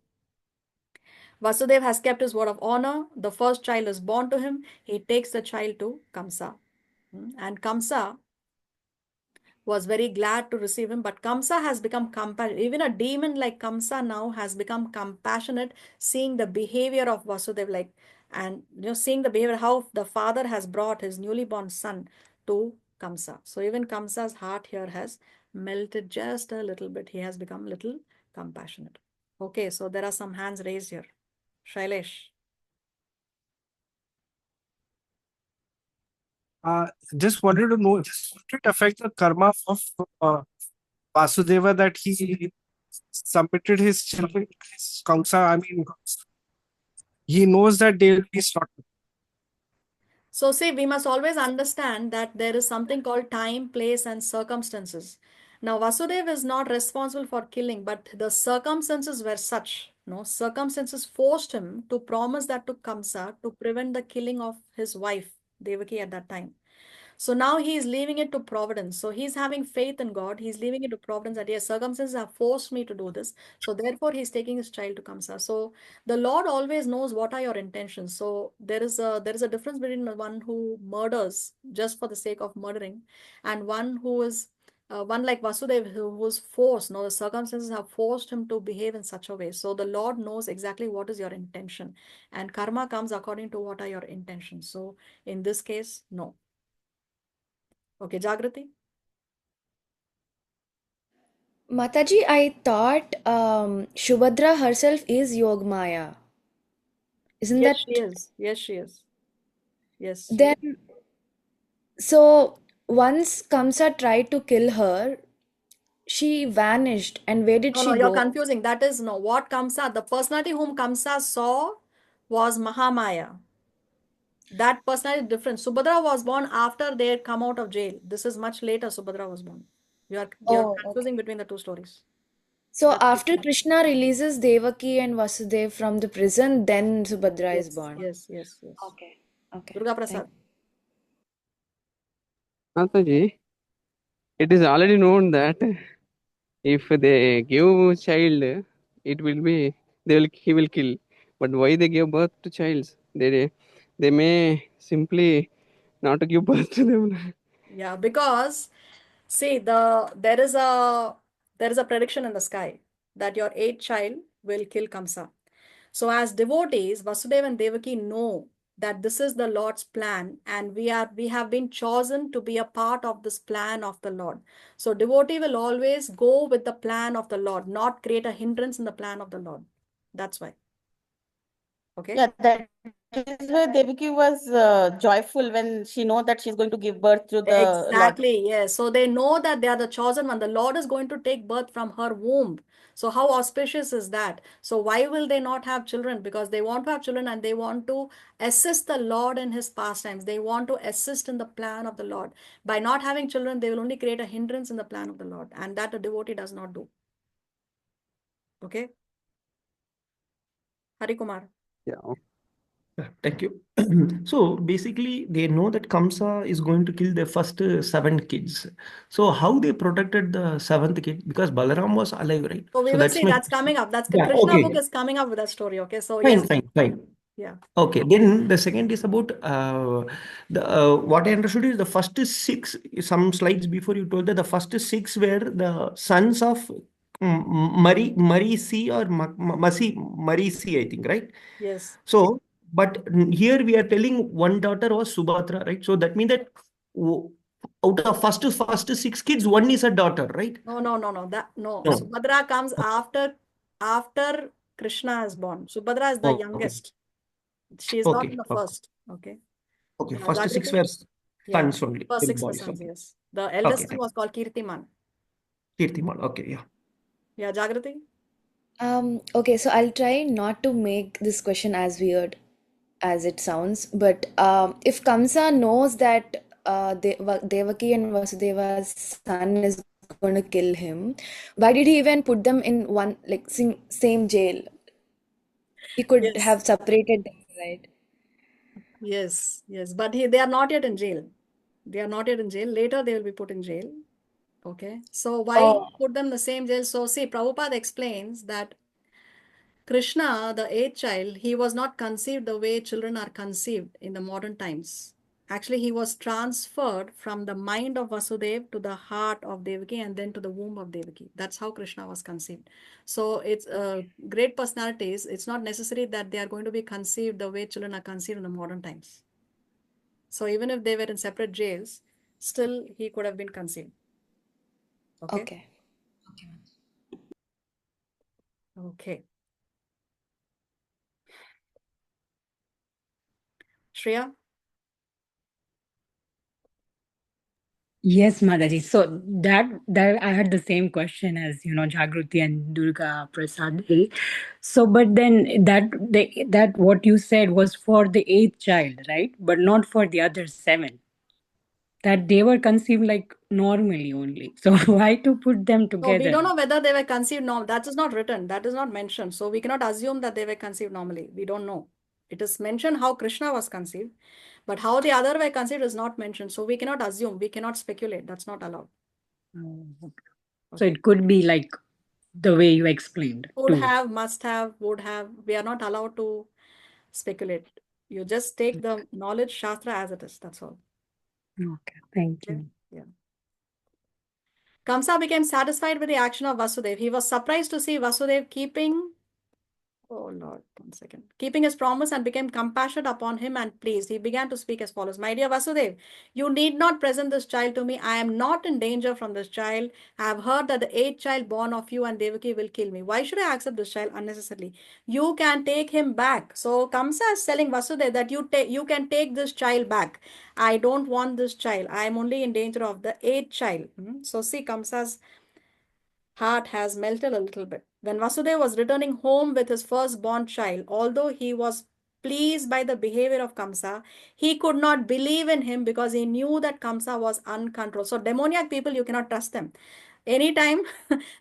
Vasudev has kept his word of honor. The first child is born to him. He takes the child to Kamsa. And Kamsa was very glad to receive him. But Kamsa has become compassionate. Even a demon like Kamsa now has become compassionate, seeing the behavior of Vasudev, and seeing the behavior, how the father has brought his newly born son to Kamsa. So even Kamsa's heart here has melted just a little bit. He has become a little compassionate. Okay, so there are some hands raised here. Shailesh. Just wanted to know, would it affect the karma of Vasudeva that he submitted his children, Kamsa? I mean, he knows that they will be slaughtered. So see, we must always understand that there is something called time, place, and circumstances. Now, Vasudev is not responsible for killing, but the circumstances were such. No, circumstances forced him to promise that to Kamsa to prevent the killing of his wife, Devaki, at that time. So now he is leaving it to providence. So he's having faith in God. He's leaving it to providence that yes, circumstances have forced me to do this. So therefore, he's taking his child to Kamsa. So the Lord always knows what are your intentions. So there is a difference between the one who murders just for the sake of murdering, and one who is one like Vasudev who was forced. No, the circumstances have forced him to behave in such a way. So the Lord knows exactly what is your intention, and karma comes according to what are your intentions. So in this case, no. Okay, Jagrati? Mataji, I thought Shubhadra herself is Yogmaya. Isn't Yes, that? she is. Yes, she is. Yes, she Then, is. so once Kamsa tried to kill her, she vanished. And where did No, she no, you're go? confusing. That is no. What Kamsa, the personality whom Kamsa saw was Mahamaya. That personality is different. Subhadra was born after they had come out of jail. This is much later Subhadra was born. You're Oh, okay. confusing between the two stories. So That's after different. Krishna releases Devaki and Vasudev from the prison, then Subhadra is Yes, born. yes, yes, yes. Okay. Okay. Durga Thank Prasad. Mataji, it is already known that If they give child, it will be he will kill. But why they give birth to childs? They may simply not give birth to them. Yeah, because see, there is a prediction in the sky that your eighth child will kill Kamsa. So as devotees, Vasudeva and Devaki know that this is the Lord's plan, and we have been chosen to be a part of this plan of the Lord. So devotee will always go with the plan of the Lord, not create a hindrance in the plan of the Lord. That's why. Okay. Yeah, that is why Devaki was joyful when she know that she's going to give birth to the Lord. Exactly, yes. So they know that they are the chosen one. The Lord is going to take birth from her womb. So how auspicious is that? So why will they not have children? Because they want to have children and they want to assist the Lord in his pastimes. They want to assist in the plan of the Lord. By not having children, they will only create a hindrance in the plan of the Lord. And that a devotee does not do. Okay? Hari Kumar. Yeah. Yeah, thank you. So basically, they know that Kamsa is going to kill their first seven kids. So how they protected the seventh kid? Because Balaram was alive, right? So we So will that's see, my that's coming up. That's yeah. Krishna book Okay, is coming up with that story. Okay. So fine, yes. fine, fine. Yeah. Okay, then the second is about the what I understood is the first six. Some slides before you told that the first six were the sons of Marisi or Marisi, I think, right? Yes. So, but here we are telling one daughter was Subhadra, right? So that means that w- out of first six kids, one is a daughter, right? No, no, no, no. That no. No. Subhadra comes after Krishna is born. Subhadra is the Oh, okay, youngest. She is not in okay, the okay. first. Okay. Okay, Yeah, first six Jagrati. were Yeah. sons only, First the six were boys. sons. Okay, Yes. The okay, eldest son thank was called Kirtiman. Kirtimal. Okay, yeah. Yeah, Jagrati. Okay, so I'll try not to make this question as weird as it sounds, but if Kamsa knows that Devaki and Vasudeva's son is going to kill him, why did he even put them in one like same jail? He could Yes. have separated them, right? Yes. Yes. But they are not yet in jail. They are not yet in jail. Later they will be put in jail. Okay. So why Oh, put them in the same jail? So see, Prabhupada explains that Krishna, the eighth child, he was not conceived the way children are conceived in the modern times. Actually, he was transferred from the mind of Vasudeva to the heart of Devaki and then to the womb of Devaki. That's how Krishna was conceived. So it's great personalities. It's not necessary that they are going to be conceived the way children are conceived in the modern times. So even if they were in separate jails, still he could have been conceived. Okay. okay. Okay. Shreya? Yes, Mataji. So that I had the same question as Jagruti and Durga Prasad. So, but then that what you said was for the eighth child, right? But not for the other seven. That they were conceived like normally only. So why to put them No, we together? don't know whether they were conceived normal. That is not written. That is not mentioned. So we cannot assume that they were conceived normally. We don't know. It is mentioned how Krishna was conceived, but how the other were conceived is not mentioned. So we cannot assume. We cannot speculate. That's not allowed. Oh, okay. So Okay. it could be like the way you explained Could too. have, must have, would have. We are not allowed to speculate. You just take the knowledge, Shastra as it is. That's all. Okay, thank Okay. you. Yeah. Kamsa became satisfied with the action of Vasudeva. He was surprised to see Vasudeva keeping Oh Lord, one second. Keeping his promise and became compassionate upon him and pleased. He began to speak as follows. My dear Vasudev, you need not present this child to me. I am not in danger from this child. I have heard that the eighth child born of you and Devaki will kill me. Why should I accept this child unnecessarily? You can take him back. So Kamsa is telling Vasudev that you can take this child back. I don't want this child. I am only in danger of the eighth child. So see Kamsa's heart has melted a little bit. When Vasudeva was returning home with his firstborn child, although he was pleased by the behavior of Kamsa, he could not believe in him because he knew that Kamsa was uncontrolled. So demoniac people, you cannot trust them. Anytime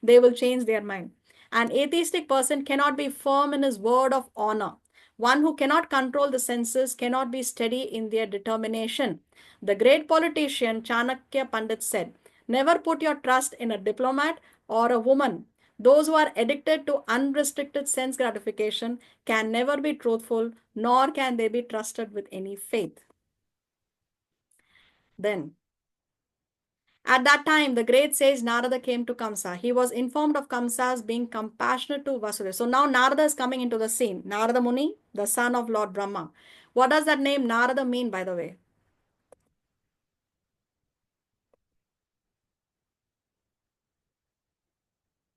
they will change their mind. An atheistic person cannot be firm in his word of honor. One who cannot control the senses cannot be steady in their determination. The great politician Chanakya Pandit said, Never put your trust in a diplomat or a woman. Those who are addicted to unrestricted sense gratification can never be truthful, nor can they be trusted with any faith. Then, at that time, the great sage Narada came to Kamsa. He was informed of Kamsa's being compassionate to Vasudeva. So now Narada is coming into the scene. Narada Muni, the son of Lord Brahma. What does that name Narada mean, by the way?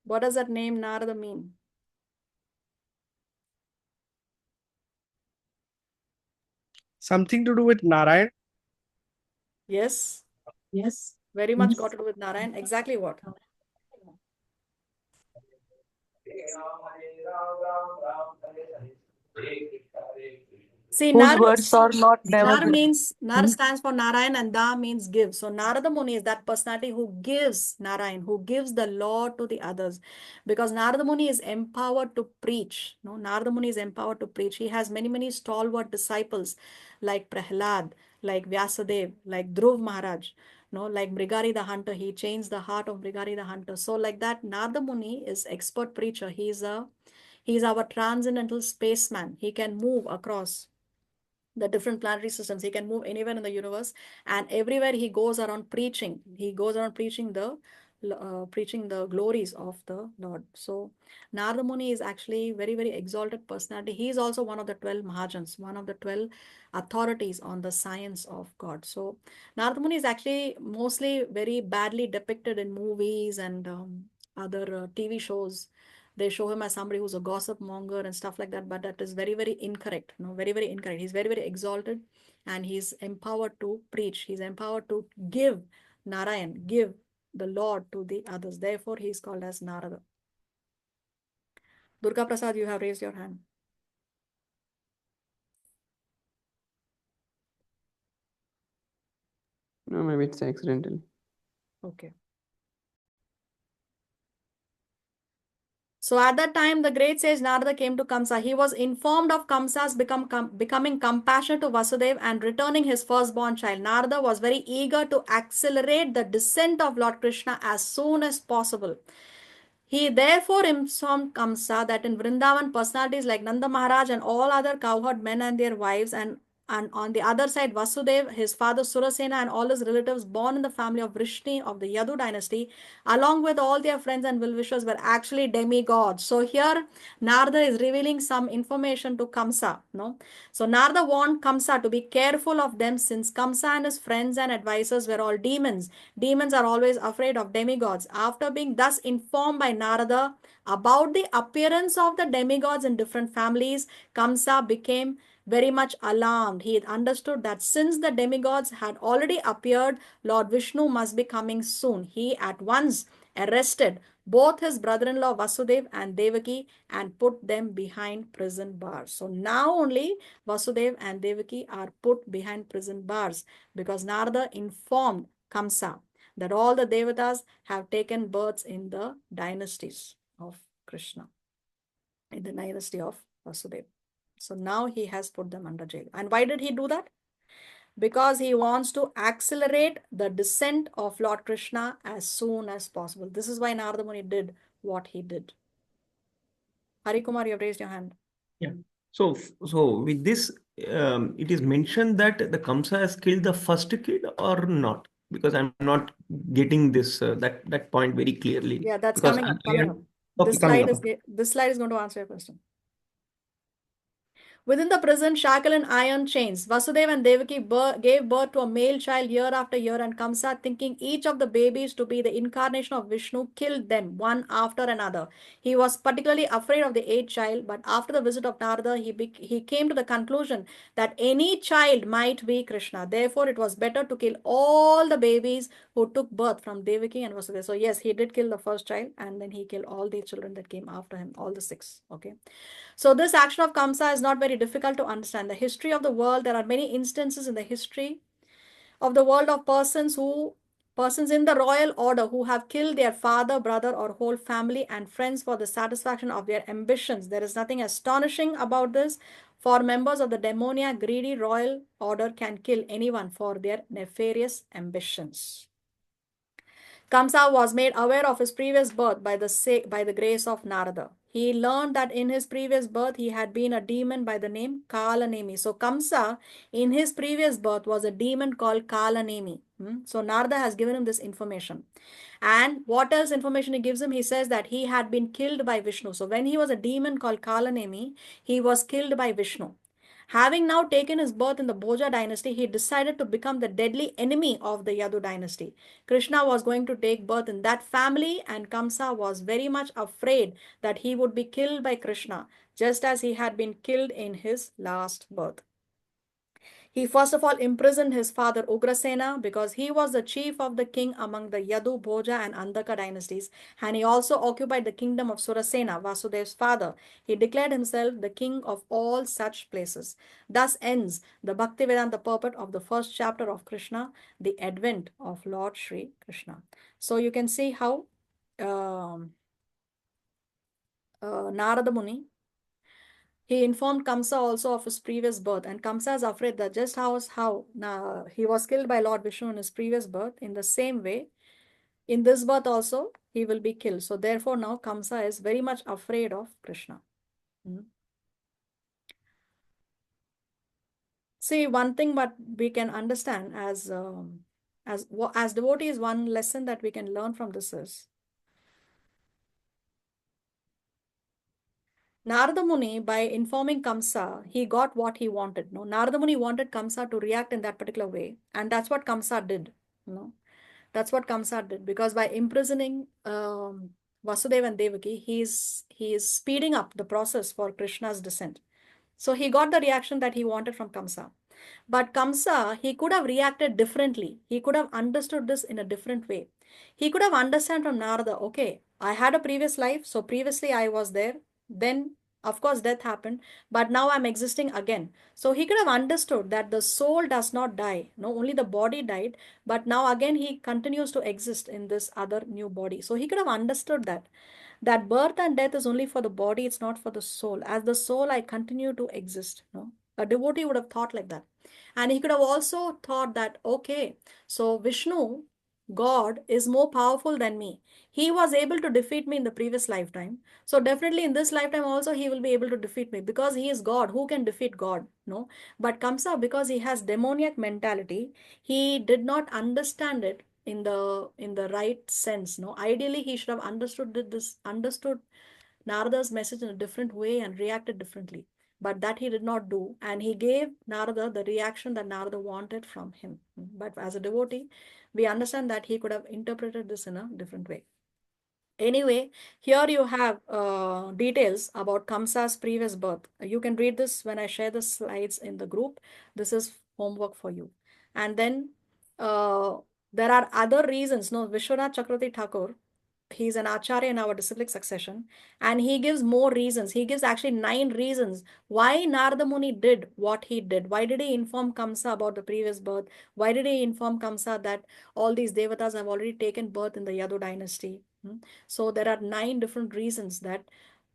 What does that name Narada mean? Something to do with Narayan. Yes. Yes. Very much got to do with Narayan. Exactly what? See, Whose Nar, words are not never Nar good. means, Nar stands for Narayan and Da means give. So Narada Muni is that personality who gives Narayan, who gives the law to the others. Because Narada Muni is empowered to preach. No, Narada Muni is empowered to preach. He has many, many stalwart disciples like Prahlad, like Vyasadev, like Dhruv Maharaj. No, like Mrigari the hunter. He changed the heart of Mrigari the hunter. So like that, Narada Muni is expert preacher. He's our transcendental spaceman. He can move across the different planetary systems. He can move anywhere in the universe, and everywhere he goes around preaching. He goes around preaching the glories of the Lord. So Narada Muni is actually very, very exalted personality. He is also one of the 12 Mahajans, one of the 12 authorities on the science of God. So Narada Muni is actually mostly very badly depicted in movies and other TV shows. They show him as somebody who's a gossip monger and stuff like that, but that is very, very incorrect. No, very, very incorrect. He's very, very exalted, and he's empowered to preach. He's empowered to give Narayan, give the Lord to the others. Therefore, he is called as Narada. Durga Prasad, you have raised your hand. No, maybe it's accidental. Okay. So at that time, the great sage Narada came to Kamsa. He was informed of Kamsa's becoming compassionate to Vasudeva and returning his firstborn child. Narada was very eager to accelerate the descent of Lord Krishna as soon as possible. He therefore informed Kamsa that in Vrindavan, personalities like Nanda Maharaj and all other cowherd men and their wives, and on the other side, Vasudeva, his father Surasena, and all his relatives born in the family of Vrishni of the Yadu dynasty, along with all their friends and well-wishers, were actually demigods. So here, Narada is revealing some information to Kamsa. No? So Narada warned Kamsa to be careful of them, since Kamsa and his friends and advisors were all demons. Demons are always afraid of demigods. After being thus informed by Narada about the appearance of the demigods in different families, Kamsa became very much alarmed. He had understood that since the demigods had already appeared, Lord Vishnu must be coming soon. He at once arrested both his brother-in-law Vasudev and Devaki and put them behind prison bars. So now only Vasudev and Devaki are put behind prison bars, because Narada informed Kamsa that all the devatas have taken births in the dynasties of Krishna, in the dynasty of Vasudeva. So now he has put them under jail. And why did he do that? Because he wants to accelerate the descent of Lord Krishna as soon as possible. This is why Narada Muni did what he did. Hari Kumar, you have raised your hand. Yeah. So with this, it is mentioned that the Kamsa has killed the first kid or not? Because I'm not getting this that point very clearly. Yeah, that's Because coming up. okay, This coming slide up. this slide is going to answer your question. Within the prison, shackled in iron chains, Vasudeva and Devaki gave birth to a male child year after year, and Kamsa, thinking each of the babies to be the incarnation of Vishnu, killed them one after another. He was particularly afraid of the eighth child, but after the visit of Narada, he came to the conclusion that any child might be Krishna. Therefore, it was better to kill all the babies who took birth from Devaki and Vasudeva. So yes, he did kill the first child, and then he killed all the children that came after him, all the six. Okay. So this action of Kamsa is not very difficult to understand. The history of the world, there are many instances in the history of the world of persons in the royal order who have killed their father, brother, or whole family and friends for the satisfaction of their ambitions. There is nothing astonishing about this, for members of the demoniac, greedy royal order can kill anyone for their nefarious ambitions. Kamsa was made aware of his previous birth by the grace of Narada. He learned that in his previous birth he had been a demon by the name Kalanemi. So Kamsa in his previous birth was a demon called Kalanemi. So Narada has given him this information. And what else information he gives him? He says that he had been killed by Vishnu. So when he was a demon called Kalanemi, he was killed by Vishnu. Having now taken his birth in the Bhoja dynasty, he decided to become the deadly enemy of the Yadu dynasty. Krishna was going to take birth in that family, and Kamsa was very much afraid that he would be killed by Krishna, just as he had been killed in his last birth. He first of all imprisoned his father Ugrasena because he was the chief of the king among the Yadu, Bhoja and Andhaka dynasties, and he also occupied the kingdom of Surasena, Vasudev's father. He declared himself the king of all such places. Thus ends the Bhaktivedanta purport of the first chapter of Krishna, the advent of Lord Sri Krishna. So you can see how Narada Muni, he informed Kamsa also of his previous birth, and Kamsa is afraid that just how he was killed by Lord Vishnu in his previous birth, in the same way, in this birth also, he will be killed. So therefore now Kamsa is very much afraid of Krishna. See, one thing but we can understand as devotees, one lesson that we can learn from this is, Narada Muni, by informing Kamsa, he got what he wanted. No, Narada Muni wanted Kamsa to react in that particular way, and that's what Kamsa did. That's what Kamsa did, because by imprisoning Vasudeva and Devaki, he is speeding up the process for Krishna's descent. So he got the reaction that he wanted from Kamsa. But Kamsa, he could have reacted differently. He could have understood this in a different way. He could have understood from Narada, okay, I had a previous life, so previously I was there. Then, of course, death happened, but now I'm existing again. So he could have understood that the soul does not die. No, only the body died, but now again he continues to exist in this other new body. So he could have understood that birth and death is only for the body, it's not for the soul. As the soul, I continue to exist. No, a devotee would have thought like that. And he could have also thought that, okay, so Vishnu, God, is more powerful than me. He was able to defeat me in the previous lifetime. So definitely in this lifetime also he will be able to defeat me because he is God. Who can defeat God? No. But Kamsa, because he has demoniac mentality, he did not understand it in the right sense. No. Ideally, he should have understood Narada's message in a different way and reacted differently. But that he did not do, and he gave Narada the reaction that Narada wanted from him. But as a devotee, we understand that he could have interpreted this in a different way. Anyway, here you have details about Kamsa's previous birth. You can read this when I share the slides in the group. This is homework for you. And then there are other reasons. No, Vishwanath Chakravarti Thakur, he's an acharya in our disciplic succession, and he gives more reasons. He gives actually 9 reasons why Narada Muni did what he did. Why did he inform Kamsa about the previous birth? Why did he inform Kamsa that all these devatas have already taken birth in the Yadu dynasty? So there are 9 different reasons that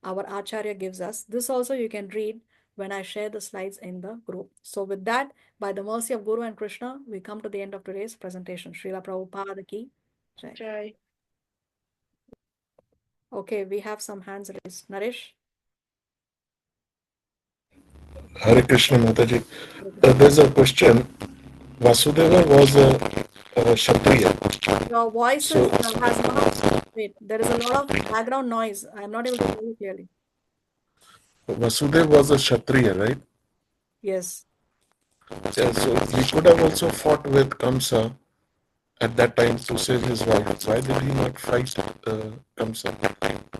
our acharya gives us. This also you can read when I share the slides in the group. So with that, by the mercy of Guru and Krishna, we come to the end of today's presentation. Srila Prabhupada ki jai. Jai. Okay, we have some hands raised. Naresh? Hare Krishna Mataji. There's a question. Vasudeva was a Kshatriya. Your voice So, has not. Wait, there is a lot of background noise. I am not able to hear you clearly. Vasudeva was a Kshatriya, right? Yes. Yeah, so he could have also fought with Kamsa at that time to save his wife. Why did he not fight Kamsa?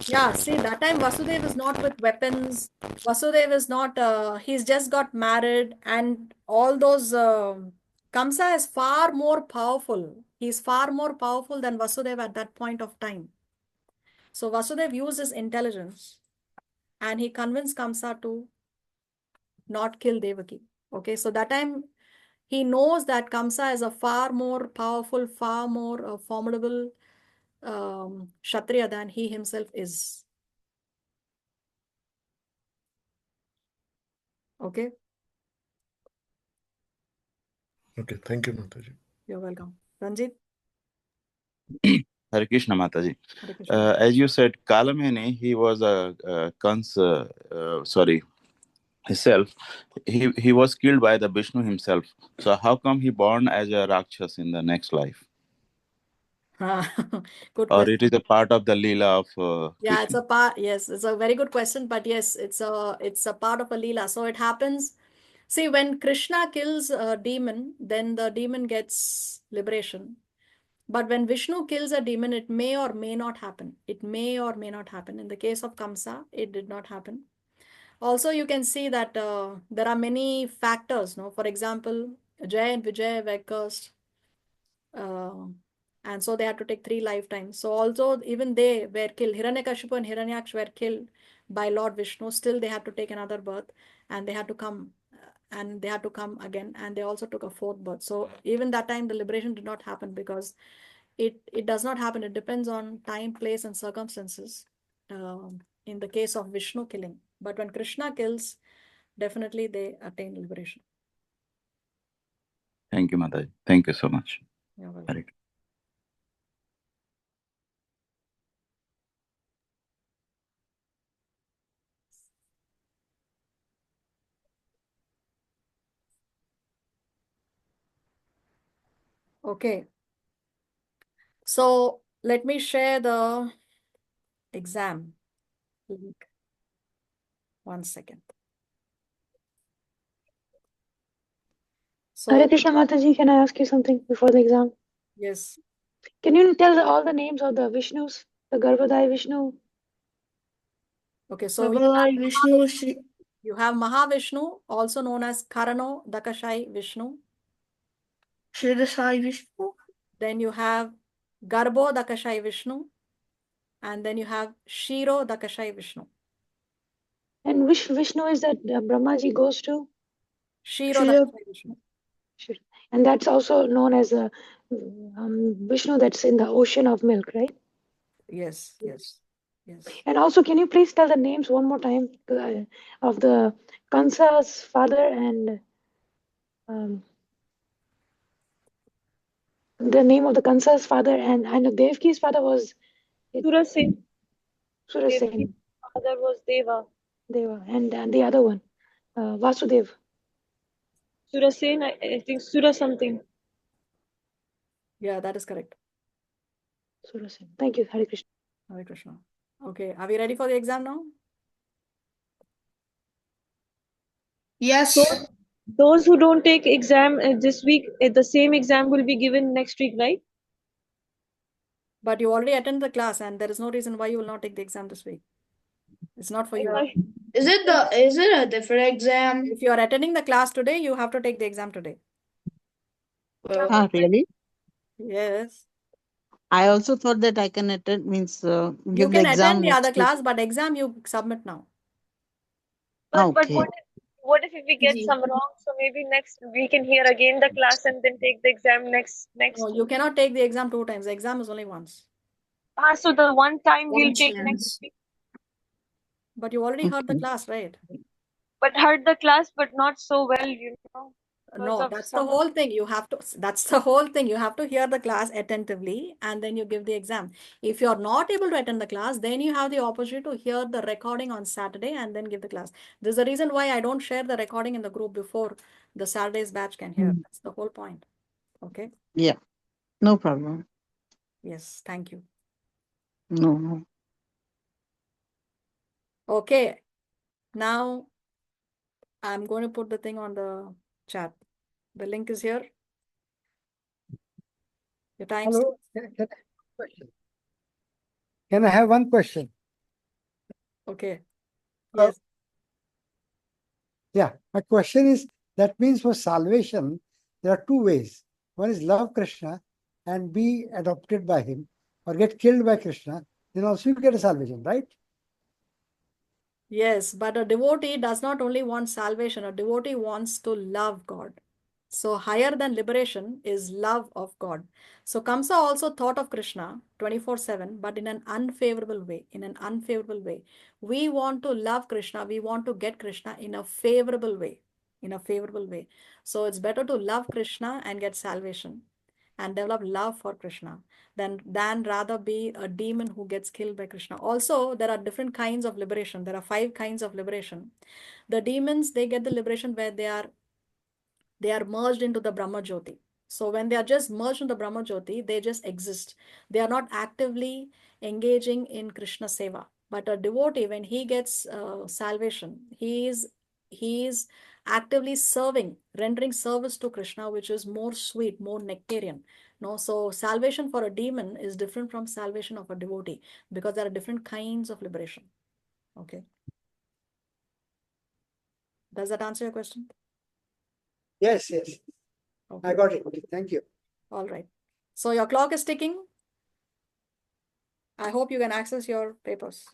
Yeah, see, that time Vasudev is not with weapons. Vasudev is not, he's just got married, and all those, Kamsa is far more powerful. He's far more powerful than Vasudev at that point of time. So Vasudev used his intelligence and he convinced Kamsa to not kill Devaki. Okay, so that time he knows that Kamsa is a far more powerful, far more formidable Kshatriya than he himself is. Okay. Okay, thank you, Mataji. You're welcome. Ranjit? Hare Krishna Mataji. Hare Krishna. As you said, Kalameni, he was a sorry, himself. He was killed by the Vishnu himself. So how come he born as a Rakshas in the next life? Good Or it is question. a part of the Leela of Yeah, it's Krishna? a part. Yes, it's a very good question. But yes, it's a part of a Leela. So it happens. See, when Krishna kills a demon, then the demon gets liberation. But when Vishnu kills a demon, it may or may not happen. It may or may not happen. In the case of Kamsa, it did not happen. Also, you can see that there are many factors. No, for example, Jay and Vijay were cursed, and so they had to take 3 lifetimes. So also, even they were killed. Hiranyakashipu and Hiranyaksh were killed by Lord Vishnu. Still, they had to take another birth, and they had to come, and they had to come again, and they also took a 4th birth. So even that time, the liberation did not happen because it does not happen. It depends on time, place, and circumstances. In the case of Vishnu killing, but when Krishna kills, definitely they attain liberation. Thank you, Mataji. Thank you so much. You're welcome. Hare Okay. So let me share the exam link. 1 second. Hare So Krishna Mataji, can I ask you something before the exam? yes. Can you tell all the names of the Vishnus? The Garbhodaya Vishnu? Okay. So you have Mahavishnu, also known as Karano Dakashai Vishnu. Shridasai Vishnu. Then you have Garbo Dakashai Vishnu. And then you have Shiro Dakashai Vishnu. And which Vishnu is that Brahmaji goes to? Shiro Dakashai Vishnu. Sure. And that's also known as a Vishnu that's in the ocean of milk, right? Yes, yes, yes. And also, can you please tell the names one more time of the Kansa's father and the name of the Kansa's father and I know Devki's father was Surasen. Surasen. Father was Deva. Deva. And the other one, Vasudev. Surasen, I think Sura something. Yeah, that is correct. Surasen. Thank you, Hare Krishna. Hare Krishna. Okay, are we ready for the exam now? Yes. So those who don't take exam this week, the same exam will be given next week, right? But you already attended the class and there is no reason why you will not take the exam this week. It's not for you. Is it a different exam? If you are attending the class today, you have to take the exam today. Ah, really? Yes. I also thought that I can attend, means You give the can exam attend the other next week. class, but exam you submit now. But Okay. what if we get some wrong? So maybe next we can hear again the class and then take the exam next. No, you cannot take the exam 2 times. The exam is only once. So the one time One we'll take chance. next week. But you already heard the class, right? But heard the class, but not so well, because No, of that's the some. whole thing. That's the whole thing. You have to hear the class attentively and then you give the exam. If you're not able to attend the class, then you have the opportunity to hear the recording on Saturday and then give the class. This is the reason why I don't share the recording in the group before the Saturday's batch can hear. That's the whole point. Okay. Yeah, no problem. Yes, thank you. No. Okay. Now I'm going to put the thing on the chat. The link is here. Your time. Hello. Can I have one question? Okay. Yes. Yeah, my question is, that means for salvation, there are 2 ways. One is love Krishna and be adopted by him or get killed by Krishna, then also you get a salvation, right? Yes, but a devotee does not only want salvation, a devotee wants to love God. So higher than liberation is love of God. So Kamsa also thought of Krishna 24/7, but in an unfavorable way, in an unfavorable way. We want to love Krishna, we want to get Krishna in a favorable way, in a favorable way. So it's better to love Krishna and get salvation and develop love for Krishna than rather be a demon who gets killed by Krishna. Also, there are different kinds of liberation. There are 5 kinds of liberation. The demons, they get the liberation where they are merged into the Brahma Jyoti. So when they are just merged in the Brahma Jyoti, they just exist. They are not actively engaging in Krishna Seva. But a devotee, when he gets salvation, he is actively serving, rendering service to Krishna, which is more sweet, more nectarian. No, so salvation for a demon is different from salvation of a devotee because there are different kinds of liberation. Okay. Does that answer your question? Yes. Okay. I got it. Thank you. All right. So your clock is ticking. I hope you can access your papers.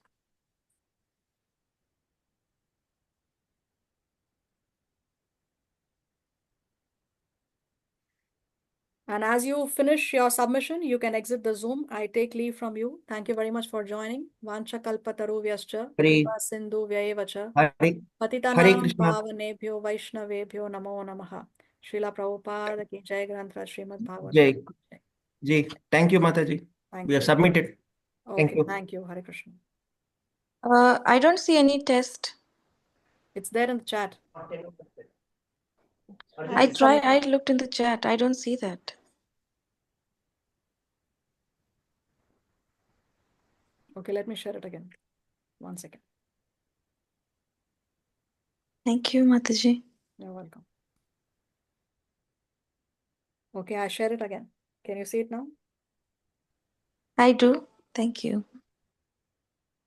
And as you finish your submission, you can exit the Zoom. I take leave from you. Thank you very much for joining. Vancha kalpataruvyascha kripa sindhu vyayevacha Hare Hare patitanam Krishna. pavanebhyo vaishnavebhyo namo namaha. Srila Prabhupada ki jai, Granth Srimad Bhagavatam. Jai. Jai. Thank you, Mataji. Thank We are you. submitted. Thank Okay, you. thank you. Hare Krishna. I don't see any test. It's there in the chat. I looked in the chat. I don't see that. Okay, let me share it again. 1 second. Thank you, Mataji. You're welcome. Okay, I share it again. Can you see it now? I do. Thank you.